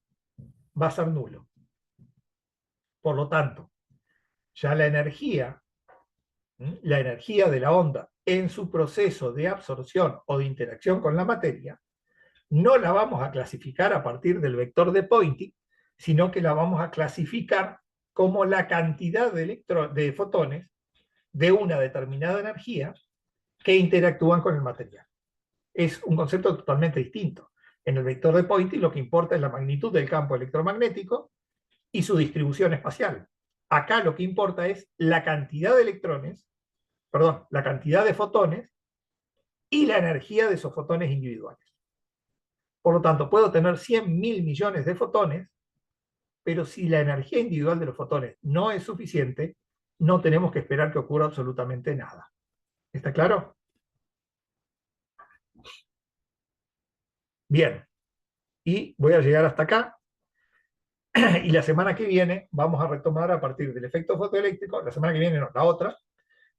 va a ser nulo. Por lo tanto, ya la energía de la onda en su proceso de absorción o de interacción con la materia, no la vamos a clasificar a partir del vector de Poynting, sino que la vamos a clasificar como la cantidad de fotones de una determinada energía que interactúan con el material. Es un concepto totalmente distinto. En el vector de Poynting lo que importa es la magnitud del campo electromagnético y su distribución espacial. Acá lo que importa es la cantidad de electrones, perdón, la cantidad de fotones y la energía de esos fotones individuales. Por lo tanto, puedo tener 100.000 millones de fotones, pero si la energía individual de los fotones no es suficiente, no tenemos que esperar que ocurra absolutamente nada. ¿Está claro? Bien. Y voy a llegar hasta acá. Y la semana que viene vamos a retomar a partir del efecto fotoeléctrico, la semana que viene no, la otra,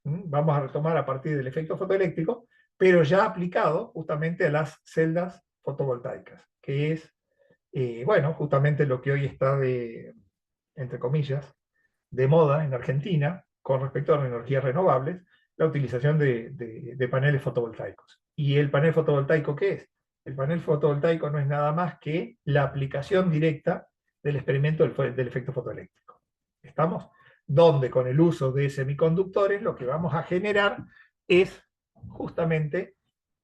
vamos a retomar a partir del efecto fotoeléctrico, pero ya aplicado justamente a las celdas fotovoltaicas, que es, bueno, justamente lo que hoy está de, entre comillas, de moda en Argentina con respecto a las energías renovables, la utilización de paneles fotovoltaicos. ¿Y el panel fotovoltaico qué es? El panel fotovoltaico no es nada más que la aplicación directa del experimento del efecto fotoeléctrico. ¿Estamos? Donde con el uso de semiconductores lo que vamos a generar es justamente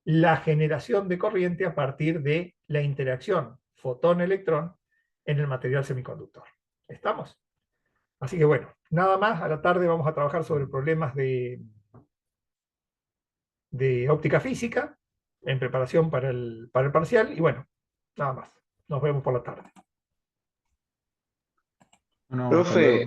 la generación de corriente a partir de la interacción fotón-electrón en el material semiconductor. ¿Estamos? Así que bueno, nada más. A la tarde vamos a trabajar sobre problemas de óptica física en preparación para el parcial. Y bueno, nada más. Nos vemos por la tarde. Bueno, hasta Profe, luego.